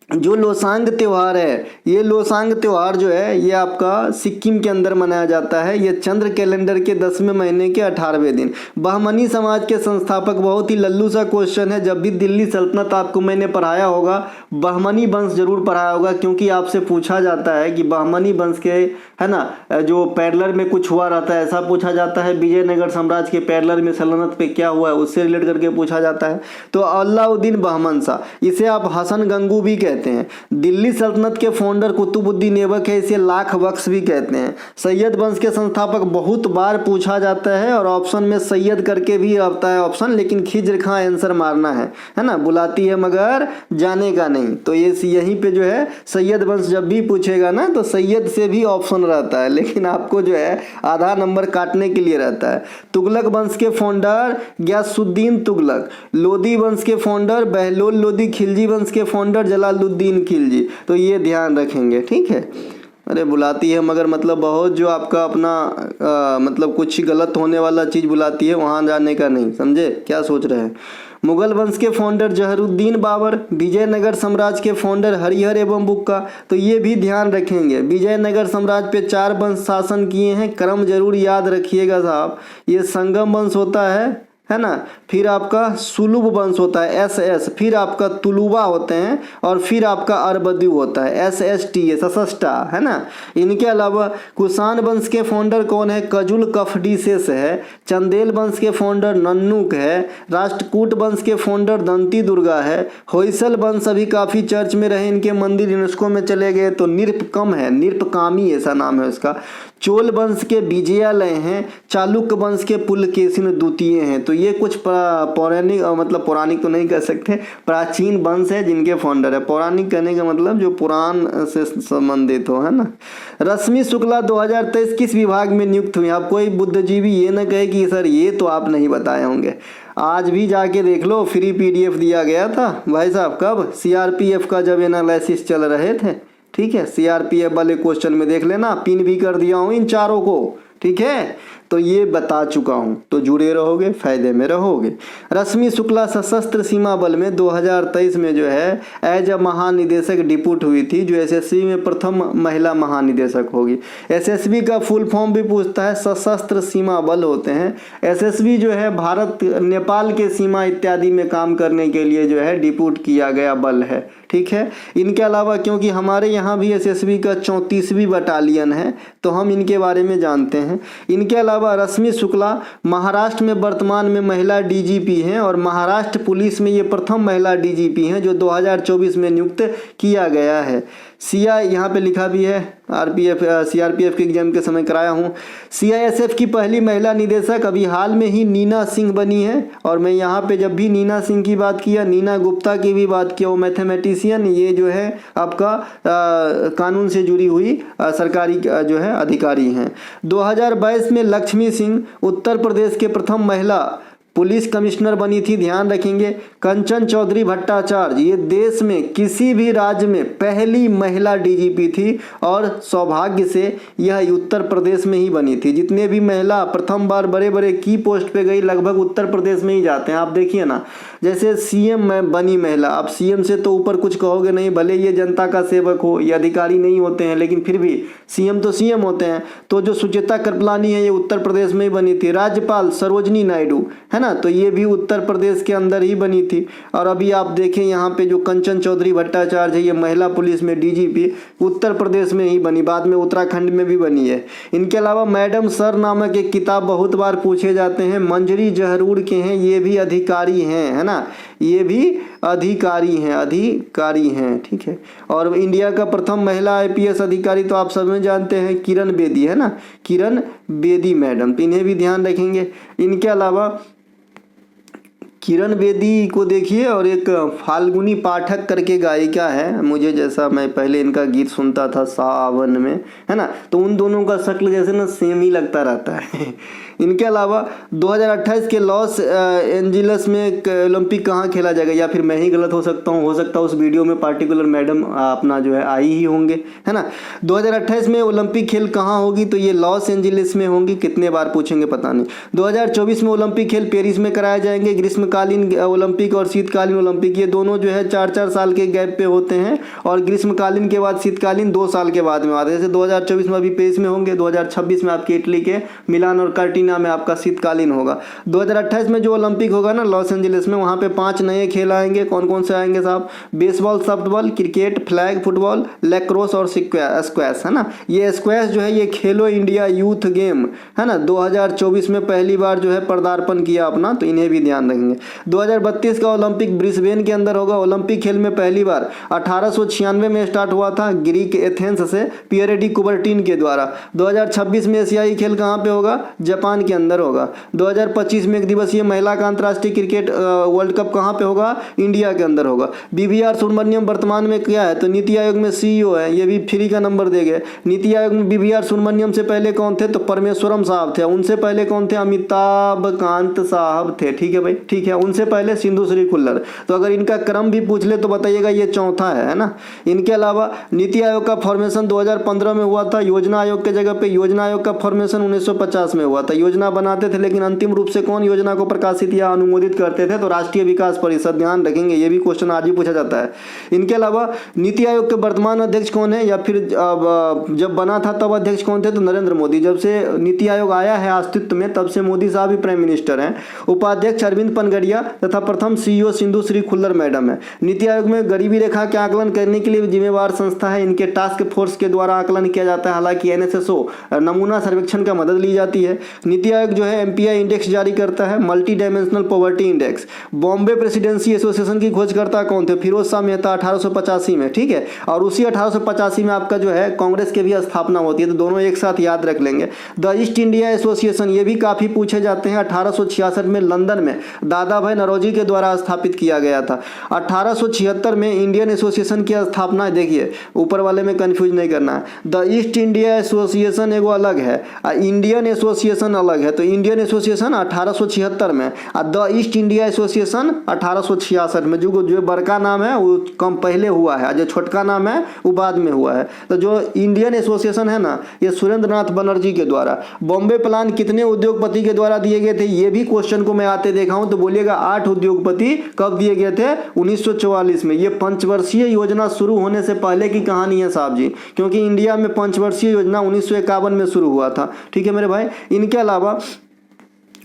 जो लोसांग त्यौहार है, ये लोसांग त्यौहार जो है ये आपका सिक्किम के अंदर मनाया जाता है। ये चंद्र कैलेंडर के 10वें महीने के 18वें दिन। बहमनी समाज के संस्थापक, बहुत ही लल्लू सा क्वेश्चन है, जब भी दिल्ली सल्तनत आपको मैंने पढ़ाया होगा बहमनी वंश जरूर पढ़ाया होगा, क्योंकि आपसे पूछा जाता है कि बहमनी वंश के, है ना, जो पैरलर में कुछ हुआ रहता है, ऐसा पूछा जाता है। विजयनगर साम्राज्य के पैरलर में सल्तनत पे क्या हुआ है उससे रिलेट करके पूछा जाता है। तो अलाउद्दीन बहमन शाह, इसे आप हसन गंगू भी कहते हैं। दिल्ली सल्तनत के फाउंडर कुतुबुद्दीन ऐबक है, इसे लाख बख्श भी कहते हैं। सैयद वंश के संस्थापक बहुत बार पूछा जाता है और ऑप्शन में सैयद करके भी आता है ऑप्शन, लेकिन खिज्र खां आंसर मारना है ना, बुलाती है मगर जाने का नहीं। तो ये यहीं पे जो है सैयद वंश जब भी पूछेगा ना तो सैयद से भी ऑप्शन रहता है, लेकिन आपको जो है आधा नंबर काटने के लिए रहता है। तुगलक वंश के फाउंडर गयासुद्दीन तुगलक, लोदी वंश के फाउंडर बहलोल लोदी, खिलजी वंश के फाउंडर जलालुद्दीन खिलजी। तो ये ध्यान रखेंगे, ठीक है। अरे बुलाती है मगर मतलब बहुत जो आपका अपना मतलब कुछ गलत होने वाला चीज़ बुलाती है, वहाँ जाने का नहीं, समझे क्या सोच रहे हैं। मुगल वंश के फाउंडर जहरुद्दीन बाबर, विजयनगर साम्राज्य के फाउंडर हरिहर एवं बुक्का। तो ये भी ध्यान रखेंगे, विजयनगर साम्राज्य पे 4 वंश शासन किए हैं, क्रम जरूर याद रखिएगा साहब। ये संगम वंश होता है ना, फिर आपका सुलुभ वंश होता है SS, फिर आपका तुलुबा होते हैं और फिर आपका अरबद्यू होता है SST, सशस्टा, है ना। इनके अलावा कुषाण वंश के फाउंडर कौन है, कजुल कफडीसेस है। चंदेल वंश के फाउंडर नन्नुक है। राष्ट्रकूट वंश के फाउंडर दंती दुर्गा है। होयसल वंश अभी काफ़ी चर्च में रहे, इनके मंदिर यूनेस्को में चले गए। तो निरपकम है, निरपकामी ऐसा नाम है उसका। चोल वंश के विजयालय हैं। चालुक्य वंश के पुलकेशिन द्वितीय हैं। तो ये कुछ पौराणिक, मतलब पौराणिक तो नहीं कह सकते, प्राचीन वंश है जिनके फाउंडर है। पौराणिक कहने का मतलब जो पुराण से संबंधित हो, है ना। रश्मि शुक्ला 2023 किस विभाग में नियुक्त हुई। आप कोई बुद्धिजीवी ये ना कहे कि सर ये तो आप नहीं बताए होंगे, आज भी जाके देख लो, फ्री PDF दिया गया था भाई साहब। कब? CRPF का जब एनालिसिस चल रहे थे, ठीक है, सीआरपीएफ वाले क्वेश्चन में देख लेना, पिन भी कर दिया हूँ इन चारों को, ठीक है। तो ये बता चुका हूँ, तो जुड़े रहोगे, फायदे में रहोगे। रश्मि शुक्ला सशस्त्र सीमा बल में 2023 में जो है एज अ महानिदेशक डिप्यूट हुई थी, जो एसएसबी में प्रथम महिला महानिदेशक होगी। एसएसबी का फुल फॉर्म भी पूछता है, सशस्त्र सीमा बल होते हैं। एसएसबी जो है भारत नेपाल के सीमा इत्यादि में काम करने के लिए जो है डिप्यूट किया गया बल है, ठीक है। इनके अलावा क्योंकि हमारे यहाँ भी एसएसबी का 34वीं बटालियन है, तो हम इनके बारे में जानते हैं। इनके अलावा रश्मि शुक्ला महाराष्ट्र में वर्तमान में महिला डीजीपी हैं और महाराष्ट्र पुलिस में ये प्रथम महिला डीजीपी हैं जो 2024 में नियुक्त किया गया है। सीआई यहाँ पे लिखा भी है, सीआरपीएफ के एग्जाम के समय कराया हूँ। सीआईएसएफ की पहली महिला निदेशक अभी हाल में ही नीना सिंह बनी है। और मैं यहाँ पे जब भी नीना सिंह की बात किया, नीना गुप्ता की भी बात किया, वो मैथमेटिशियन, ये जो है आपका कानून से जुड़ी हुई सरकारी जो है अधिकारी हैं। 2022 में लक्ष्मी सिंह उत्तर प्रदेश के प्रथम महिला पुलिस कमिश्नर बनी थी, ध्यान रखेंगे। कंचन चौधरी भट्टाचार्य ये देश में किसी भी राज्य में पहली महिला डीजीपी थी और सौभाग्य से यह उत्तर प्रदेश में ही बनी थी। जितने भी महिला प्रथम बार बड़े बड़े की पोस्ट पे गई लगभग उत्तर प्रदेश में ही जाते हैं। आप देखिए ना, जैसे सीएम में बनी महिला, आप सीएम से तो ऊपर कुछ कहोगे नहीं, भले ये जनता का सेवक हो, ये अधिकारी नहीं होते हैं, लेकिन फिर भी सीएम तो सीएम होते हैं। तो जो सुचेता कृपलानी है ये उत्तर प्रदेश में ही बनी थी। राज्यपाल सरोजनी नायडू है ना, तो ये भी उत्तर प्रदेश के अंदर ही बनी थी। और अभी आप देखें यहाँ पे जो कंचन चौधरी भट्टाचार्य है, ये महिला पुलिस में डीजीपी उत्तर प्रदेश में ही बनी, बाद में उत्तराखंड में भी बनी है। इनके अलावा मैडम सर नामक एक किताब बहुत बार पूछे जाते हैं, मंजरी जहरूर के हैं, ये भी अधिकारी हैं, है ना, ये भी अधिकारी हैं, ठीक है। और इंडिया का प्रथम महिला आईपीएस अधिकारी तो आप सब में जानते हैं, किरण बेदी है ना, किरण बेदी मैडम, तो इन्हें भी ध्यान रखेंगे। इनके अलावा किरण बेदी को देखिए, और एक फाल्गुनी पाठक करके गायिका है, मुझे जैसा मैं पहले इनका गीत सुनता था सावन में, है ना, तो उन दोनों का शक्ल जैसे ना सेम ही लगता रहता है। इनके अलावा 2028 के लॉस एंजिलस में ओलंपिक कहाँ खेला जाएगा, या फिर मैं ही गलत हो सकता हूँ, उस वीडियो में पार्टिकुलर मैडम अपना जो है आई ही होंगे, है ना। 2028 में ओलंपिक खेल कहाँ होगी, तो ये लॉस एंजिलस में होंगी। कितने बार पूछेंगे पता नहीं। 2024 में ओलंपिक खेल पेरिस में कराए जाएंगे। ग्रीष्मकालीन ओलंपिक और शीतकालीन ओलंपिक ये दोनों जो है 4-4 साल के गैप पे होते हैं, और ग्रीष्मकालीन के बाद शीतकालीन 2 साल के बाद में आते हैं। जैसे 2024 में अभी पेरिस में होंगे, 2026 में आपके इटली के मिलान और कर्टिना में आपका शीतकालीन होगा। 2028 में जो ओलंपिक होगा ना लॉस एंजिलस में, वहाँ पे 5 नए खेल आएंगे। कौन कौन से आएंगे साहब? Baseball, softball, cricket, flag football, lacrosse और स्क्वैश, है ना। ये स्क्वैश जो है ये खेलो इंडिया यूथ गेम है ना, 2024 में पहली बार जो है पदार्पण किया अपना, तो इन्हें भी ध्यान रखेंगे। 2032 का ओलंपिक ब्रिस्बेन के अंदर होगा। ओलंपिक खेल में पहली बार 1896 में स्टार्ट हुआ था ग्रीक एथेंस से पियरे डी कुबर्टिन के द्वारा। 2026 में एशियाई खेल कहाँ पे होगा? जापान के अंदर होगा। 2025 में 1 दिवसीय महिला का अंतर्राष्ट्रीय क्रिकेट वर्ल्ड कप कहाँ पे होगा? इंडिया के अंदर होगा। बीवीआर सुब्रमण्यम वर्तमान में क्या है? तो नीति आयोग में सीईओ है, ये भी फ्री का नंबर दे गए। नीति आयोग में बीवीआर सुब्रमण्यम से पहले कौन थे? तो परमेश्वरम साहब थे। उनसे पहले कौन थे? अमिताभ कांत साहब थे, ठीक है भाई, ठीक है। उनसे पहले सिंधु श्री खुल्लर। तो अगर इनका क्रम भी पूछ ले तो बताइएगा ये चौथा है ना। इनके अलावा नीति आयोग का फॉर्मेशन 2015 में हुआ था। योजना आयोग के जगह पे योजना आयोग का फॉर्मेशन 1950 में हुआ था। योजना बनाते थे, लेकिन अंतिम रूप से कौन योजना को प्रकाशित या अनुमोदित करते थे? तो राष्ट्रीय विकास परिषद। ध्यान रखेंगे, ये भी क्वेश्चन आज ही पूछा जाता है। इनके अलावा नीति आयोग के वर्तमान अध्यक्ष कौन है, या फिर जब बना था तब अध्यक्ष कौन थे? तो नरेंद्र मोदी। जब से नीति आयोग आया है अस्तित्व में तब से मोदी साहब ही प्राइम मिनिस्टर हैं। उपाध्यक्ष अरविंद पनगड़िया तथा प्रथम सीईओ सिंधु श्री खुल्लर मैडम है। नीति आयोग में गरीबी रेखा के आकलन करने के लिए जिम्मेवार संस्था है। इनके टास्क फोर्स के द्वारा आकलन किया जाता है। हालांकि एनएसएसओ नमूना सर्वेक्षण का मदद ली जाती है। नीति आयोग जो है एमपीआई इंडेक्स जारी करता है, multi dimensional poverty index. Bombay presidency association की खोजकर्ता कौन थे? फिरोज शाह मेहता 1885 में, ठीक है। और उसी 1885 में आपका जो है कांग्रेस की भी स्थापना होती है, तो दोनों एक साथ याद रख लेंगे। द ईस्ट इंडिया एसोसिएशन, ये भी काफी पूछे जाते हैं। 1866 में लंदन में दादा भाई नौरोजी के द्वारा स्थापित किया गया था। 1876 में इंडियन एसोसिएशन की स्थापना, देखिए ऊपर वाले में कंफ्यूज नहीं करना है। द ईस्ट इंडिया एसोसिएशन एगो अलग है, इंडियन एसोसिएशन अलग है, तो इंडियन एसोसिएशन 1876 में और द ईस्ट इंडिया एसोसिएशन 1866 में। जो बड़का नाम है वो कम पहले हुआ है, जो छोटका नाम है वो बाद में हुआ है। तो जो इंडियन एसोसिएशन है ना, ये सुरेंद्र नाथ बनर्जी के द्वारा। बॉम्बे प्लान कितने उद्योगपति के द्वारा दिए गए थे, ये भी क्वेश्चन को मैं आते देखा हूं, तो बोलिएगा 8 उद्योगपति। कब दिए गए थे, 1944 में। ये पंचवर्षीय योजना शुरू होने से पहले की कहानी है साहब जी, क्योंकि इंडिया में पंचवर्षीय योजना 1951 में शुरू हुआ था। ठीक है मेरे भाई। इनके अलावा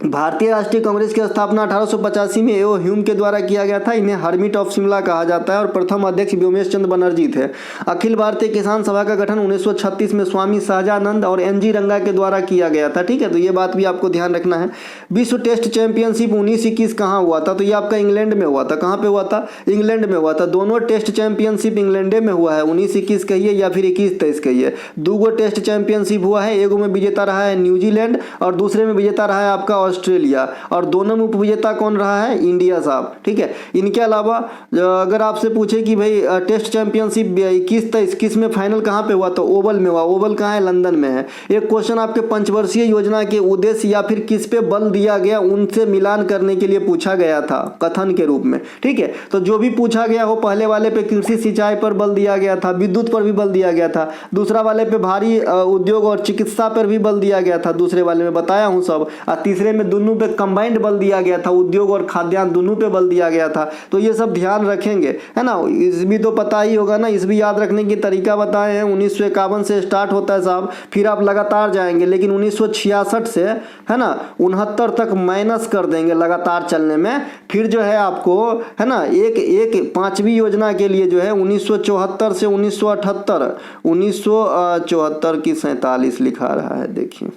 भारतीय राष्ट्रीय कांग्रेस की स्थापना 1885 में एओ ह्यूम के द्वारा किया गया था। इन्हें हर्मिट ऑफ शिमला कहा जाता है और प्रथम अध्यक्ष व्योमेश चंद्र बनर्जी थे। अखिल भारतीय किसान सभा का गठन 1936 में स्वामी सहजानंद और एनजी रंगा के द्वारा किया गया था। ठीक है, तो ये बात भी आपको ध्यान रखना है। विश्व टेस्ट चैंपियनशिप 1921 कहाँ हुआ था, तो ये आपका इंग्लैंड में हुआ था। कहाँ पे हुआ था, इंग्लैंड में हुआ था। दोनों टेस्ट चैंपियनशिप इंग्लैंड में हुआ है, 1921 कहिए या फिर 21-23 कहिए। दूगो टेस्ट चैंपियनशिप हुआ है, एगो में विजेता रहा है न्यूजीलैंड और दूसरे में विजेता रहा है आपका ऑस्ट्रेलिया, और दोनों में उपविजेता कौन रहा है, इंडिया साहब। ठीक है। इनके अलावा अगर आपसे पूछे कि भाई टेस्ट चैंपियनशिप 21-23 किस में फाइनल कहाँ पे हुआ, तो ओवल में हुआ। ओवल कहाँ है, लंदन में है। एक क्वेश्चन आपके पंचवर्षीय योजना के उद्देश्य या फिर किस पे बल दिया गया, उनसे मिलान करने के लिए पूछा गया था कथन के रूप में। ठीक है, तो जो भी पूछा गया हो, पहले वाले पे कृषि सिंचाई पर बल दिया गया था, विद्युत पर भी बल दिया गया था। दूसरा वाले पे भारी उद्योग और चिकित्सा पर भी बल दिया गया था, दूसरे वाले में बताया हूं सब। और तीसरे में दोनों पे कंबाइंड बल दिया गया था, उद्योग और खाद्यान्न दोनों पे बल दिया गया था। तो ये सब ध्यान रखेंगे, है ना। इस भी तो पता ही होगा ना, इस भी याद रखने की तरीका बताए हैं। 1951 से स्टार्ट होता है साहब, फिर आप लगातार जाएंगे, लेकिन 1966 से, है ना, 69 तक माइनस कर देंगे लगातार चलने में। फिर जो है आपको, है ना, एक पांचवी योजना के लिए जो है 1974 से 1978, 1974 की 47 लिखा रहा है, देखिए।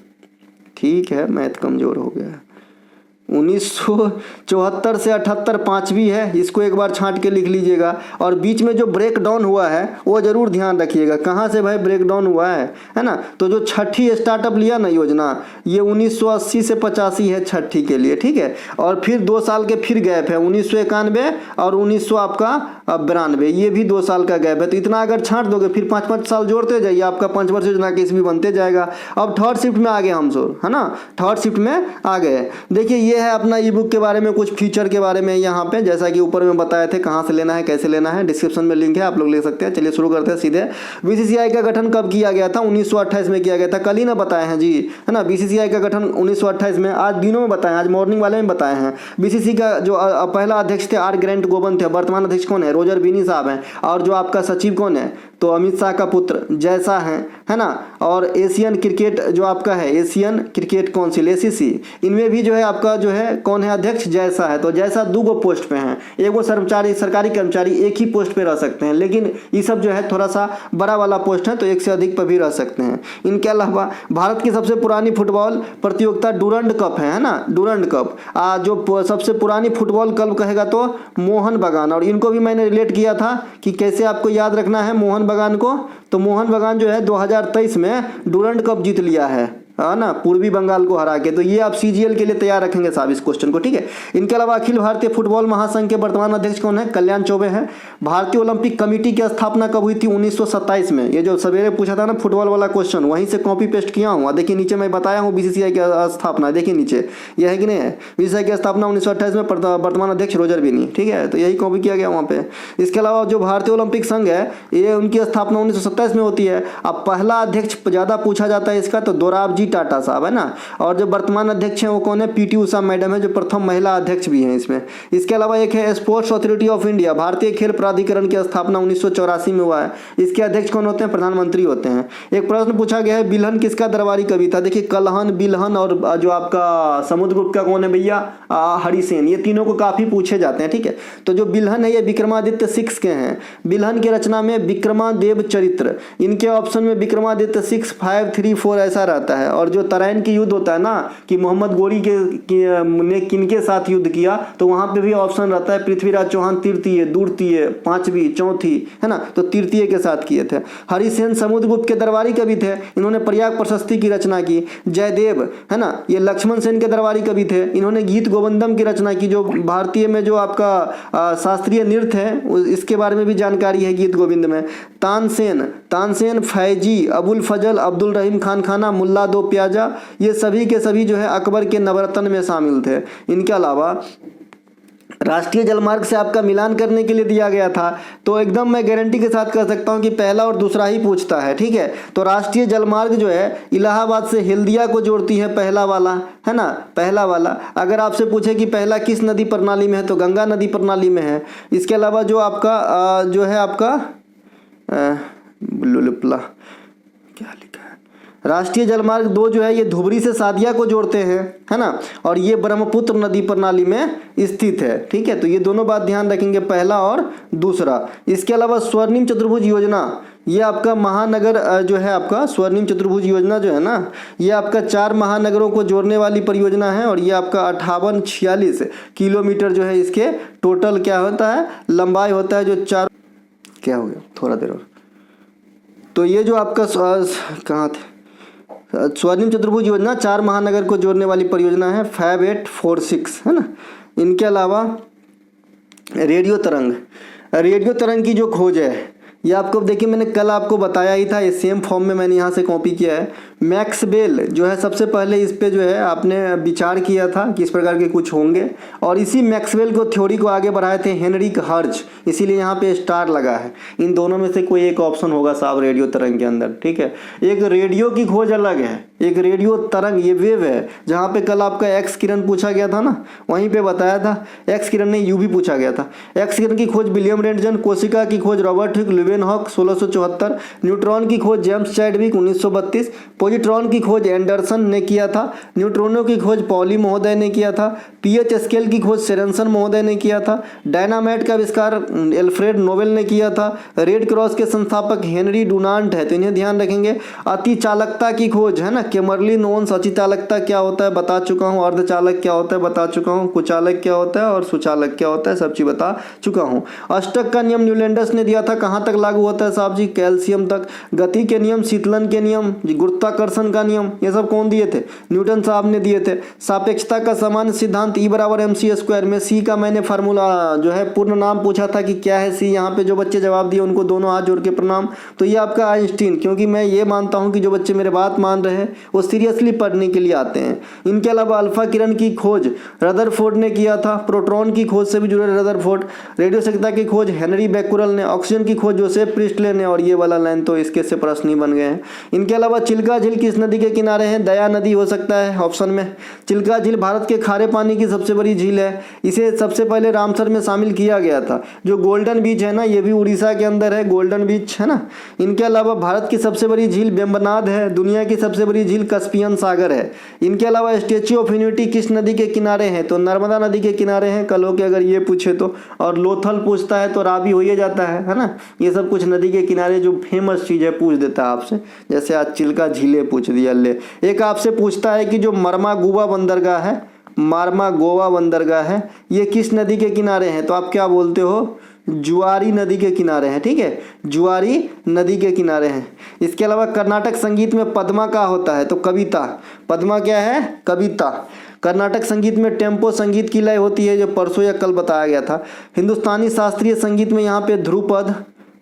ठीक है, मैथ कमजोर हो गया है। 1974 से 78 पांचवी है, इसको एक बार छांट के लिख लीजिएगा। और बीच में जो ब्रेक डाउन हुआ है वो जरूर ध्यान रखिएगा, कहाँ से भाई ब्रेक डाउन हुआ है ना। तो जो छठी स्टार्टअप लिया ना योजना, ये 1980 से 85 है छठी के लिए। ठीक है, और फिर 2 साल के फिर गैप है, 1991 और 1900 आपका 92, ये भी 2 साल का गैप है। तो इतना अगर छांट दोगे, फिर 5-5 साल जोड़ते जाइए, आपका पंचवर्षीय योजना केस भी बनते जाएगा। अब थर्ड शिफ्ट में आ गए हम सब, है ना, थर्ड शिफ्ट में आ गए। देखिए ये है अपना ई बुक के बारे में, कुछ फीचर के बारे में यहाँ पे, जैसा कि ऊपर में बताए थे कहाँ से लेना है कैसे लेना है, डिस्क्रिप्शन में लिंक है, आप लोग ले सकते हैं। चलिए शुरू करते हैं सीधे। बीसीसीआई का गठन कब किया गया था, 1928 में किया गया था। कल ही ना बताए हैं जी, है ना। बीसीसीआई का गठन 1928 में, आज दिनों में बताए हैं, आज मॉर्निंग वाले में बताए हैं। बीसीसी का जो पहला अध्यक्ष थे आर ग्रेंट गोवन थे। वर्तमान अध्यक्ष कौन है, रोजर बिनी साहब हैं। और जो आपका सचिव कौन है, तो अमित शाह का पुत्र जैसा है ना। और एशियन क्रिकेट जो आपका है, एशियन क्रिकेट काउंसिल एसीसी, इनमें भी जो है आपका जो है कौन है अध्यक्ष, जैसा है। तो जैसा 2 पोस्ट पे हैं, एक वो सरकारी कर्मचारी एक ही पोस्ट पे रह सकते हैं, लेकिन ये सब जो है थोड़ा सा बड़ा वाला पोस्ट है, तो एक से अधिक पर भी रह सकते हैं। इनके अलावा भारत की सबसे पुरानी फुटबॉल प्रतियोगिता डूरंड कप है ना, डूरंड कप। जो सबसे पुरानी फुटबॉल क्लब कहेगा तो मोहन बागान। और इनको भी मैंने रिलेट किया था कि कैसे आपको याद रखना है मोहन बागान को। तो मोहन बागान जो है 2023 में डूरंड कप जीत लिया है ना, पूर्वी बंगाल को हरा के। तो ये आप सीजीएल के लिए तैयार रखेंगे साहब इस क्वेश्चन को। ठीक है। इनके अलावा अखिल भारतीय फुटबॉल महासंघ के वर्तमान अध्यक्ष कौन है, कल्याण चौबे हैं। भारतीय ओलंपिक कमेटी की स्थापना कब हुई थी, 1927 में। ये जो सवेरे पूछा था ना फुटबॉल वाला क्वेश्चन, वहीं से कॉपी पेस्ट किया हूँ। देखिए नीचे मैं बताया हूँ बीसीसीआई की स्थापना, देखिए नीचे यह है कि नहीं है। बीसीसीआई की स्थापना 1928 में, वर्तमान अध्यक्ष रोजर बिनी। ठीक है, तो यही कॉपी किया गया वहाँ पे। इसके अलावा जो भारतीय ओलंपिक संघ है, ये उनकी स्थापना 1927 में होती है। अब पहला अध्यक्ष ज्यादा पूछा जाता है इसका, तो दोराबजी टाटा साहब, है ना। और जो वर्तमान अध्यक्ष हैं वो कौन है, पीटी उषा मैडम है, जो प्रथम महिला अध्यक्ष भी हैं इसमें। इसके अलावा एक है स्पोर्ट्स अथॉरिटी ऑफ इंडिया, भारतीय खेल प्राधिकरण की स्थापना 1984 में हुआ है। इसके अध्यक्ष कौन होते हैं, प्रधानमंत्री होते हैं। एक प्रश्न पूछा गया है, बिल्हन किसका दरबारी कवि था। देखिए कलहन, बिल्हन और जो आपका समुद्रगुप्त का कौन है भैया, हरिसेन, ये तीनों को काफी पूछे जाते हैं। ठीक है, तो जो बिल्हन है ये विक्रमादित्य 6 के हैं। बिल्हन की रचना में विक्रमादेव चरित्र, इनके ऑप्शन में विक्रमादित्य 6, 5, 3, 4 ऐसा रहता है। और जो तराइन की युद्ध होता है ना, कि मोहम्मद गोरी ने किनके साथ युद्ध किया, तो वहां पे भी ऑप्शन रहता है पृथ्वीराज चौहान तृतीय, द्वितीय, 5वीं, चौथी, है ना, तो तृतीय के साथ किए थे। हरिसेन समुद्रगुप्त के दरबारी कवि थे, इन्होंने प्रयाग प्रशस्ति की रचना की। जयदेव, है ना, ये लक्ष्मण सेन के दरबारी कवि थे, इन्होंने गीत गोविंदम की रचना की। जो भारतीय में जो आपका शास्त्रीय नृत्य है, इसके बारे में भी जानकारी है गीत गोविंद में। तानसेन, फैजी, अबुल फजल, अब्दुल रहीम खान खाना, मुल्ला दो बंदोप्याजा, ये सभी के सभी जो है अकबर के नवरत्न में शामिल थे। इनके अलावा राष्ट्रीय जलमार्ग से आपका मिलान करने के लिए दिया गया था, तो एकदम मैं गारंटी के साथ कह सकता हूं कि पहला और दूसरा ही पूछता है, ठीक है। तो राष्ट्रीय जलमार्ग जो है इलाहाबाद से हल्दिया को जोड़ती है, पहला वाला है ना, पहला वाला। अगर आपसे पूछे कि पहला किस नदी प्रणाली में है तो गंगा नदी प्रणाली में है। इसके अलावा जो आपका जो है आपका क्या लिखा है, राष्ट्रीय जलमार्ग 2 जो है ये धुबरी से सादिया को जोड़ते हैं, है ना, और ये ब्रह्मपुत्र नदी प्रणाली में स्थित है, ठीक है। तो ये दोनों बात ध्यान रखेंगे, पहला और दूसरा। इसके अलावा स्वर्णिम चतुर्भुज योजना, ये आपका महानगर जो है आपका स्वर्णिम चतुर्भुज योजना जो है ना, ये आपका 4 महानगरों को जोड़ने वाली परियोजना है, और ये आपका 5846 किलोमीटर जो है इसके टोटल क्या होता है, लंबाई होता है, जो 4 क्या हो गया थोड़ा देर और। तो ये जो आपका कहाँ थे, स्वर्णिम चतुर्भुज योजना 4 महानगर को जोड़ने वाली परियोजना है, 5846 है ना। इनके अलावा रेडियो तरंग की जो खोज है, ये आपको देखिए मैंने कल आपको बताया ही था, इस सेम फॉर्म में मैंने यहाँ से कॉपी किया है। मैक्सवेल जो है सबसे पहले इस पे जो है आपने विचार किया था कि इस प्रकार के कुछ होंगे, और इसी मैक्सवेल को थ्योरी को आगे बढ़ाए थे हेनरिक हर्ज, इसीलिए यहाँ पे स्टार लगा है। इन दोनों में से कोई एक ऑप्शन होगा साहब रेडियो तरंग के अंदर, ठीक है। एक रेडियो की खोज अलग है, एक रेडियो तरंग ये वेव है, जहाँ पे कल आपका एक्स किरण पूछा गया था ना, वहीं पे बताया था। एक्स किरण नहीं, यूवी पूछा गया था। एक्स किरण की खोज विलियम रेंटजन, कोशिका की खोज रॉबर्ट हुक ल्यूवेनहॉक 1674, न्यूट्रॉन की खोज जेम्स चैडविक 1932, पॉजिट्रॉन की खोज एंडरसन ने किया था, न्यूट्रॉनों की खोज पॉली महोदय ने किया था, पीएच स्केल की खोज सेरेंसन महोदय ने किया था, डायनामाइट का आविष्कार एल्फ्रेड नोबेल ने किया था, रेड क्रॉस के संस्थापक हेनरी डुनांट है, तो इन्हें ध्यान रखेंगे। अतिचालकता की खोज है ना, कैमरलिन ओन्स, अतिचालकता क्या होता है बता चुका हूँ, अर्धचालक क्या होता है बता चुका हूँ, कुचालक क्या होता है और सुचालक क्या होता है, सब चीज बता चुका हूँ। अष्टक का नियम न्यूलैंडस ने दिया था, कहाँ तक लागू होता है साहब जी, कैल्शियम तक। गति के नियम, शीतलन के नियम, गुरुत्वाकर्षण का नियम, ये सब कौन दिए थे, न्यूटन साहब ने दिए थे। सापेक्षता का सामान्य सिद्धांत E = mc², में सी का मैंने फार्मूला जो है पूर्ण नाम पूछा था कि क्या है सी, यहाँ पे जो बच्चे जवाब दिए उनको दोनों हाथ जोड़ के प्रणाम। तो ये आपका आइंस्टीन, क्योंकि मैं ये मानता हूँ कि जो बच्चे मेरे बात मान रहे हैं वो सीरियसली पढ़ने के लिए आते हैं। इनके अलावा अल्फा किरण की खोज रदरफोर्ड ने किया था, प्रोटॉन की खोज से भी जुड़े रदरफोर्ड, रेडियो सक्रियता की खोज हेनरी बैकुरल ने, ऑक्सीजन की खोज जोसेफ प्रिस्टले ने, और ये वाला लाइन तो इसके से प्रश्न ही बन गए हैं। इनके अलावा चिल्का झील किस नदी के किनारे है, दया नदी हो सकता है ऑप्शन में। चिल्का झील भारत के खारे पानी की सबसे बड़ी झील है, इसे सबसे पहले रामसर में शामिल किया गया था। जो गोल्डन बीच है ना, ये भी उड़ीसा के अंदर है, गोल्डन बीच है ना। इनके अलावा भारत की सबसे बड़ी झील वेम्बनाड है, दुनिया की सबसे बड़ी झील कैस्पियन सागर है। इनके अलावा स्टैच्यू ऑफ यूनिटी किस नदी के किनारे है, तो नर्मदा नदी के किनारे हैं, कल हो के अगर ये पूछे तो। और लोथल पूछता है तो रावी हो ही जाता है ना। ये सब कुछ नदी के किनारे जो फेमस चीज है पूछ देता है आपसे, जैसे आज चिल्का झीलें पूछ दिया ले। एक आपसे पूछता है कि जो मार्मागोवा बंदरगाह है ये किस नदी के किनारे है, तो आप क्या बोलते हो, जुआरी नदी के किनारे हैं, ठीक है, जुआरी नदी के किनारे हैं। इसके अलावा कर्नाटक संगीत में पद्मा का होता है, तो कविता, पद्मा क्या है, कविता। कर्नाटक संगीत में टेम्पो संगीत की लय होती है, जो परसों या कल बताया गया था। हिंदुस्तानी शास्त्रीय संगीत में यहाँ पे ध्रुपद,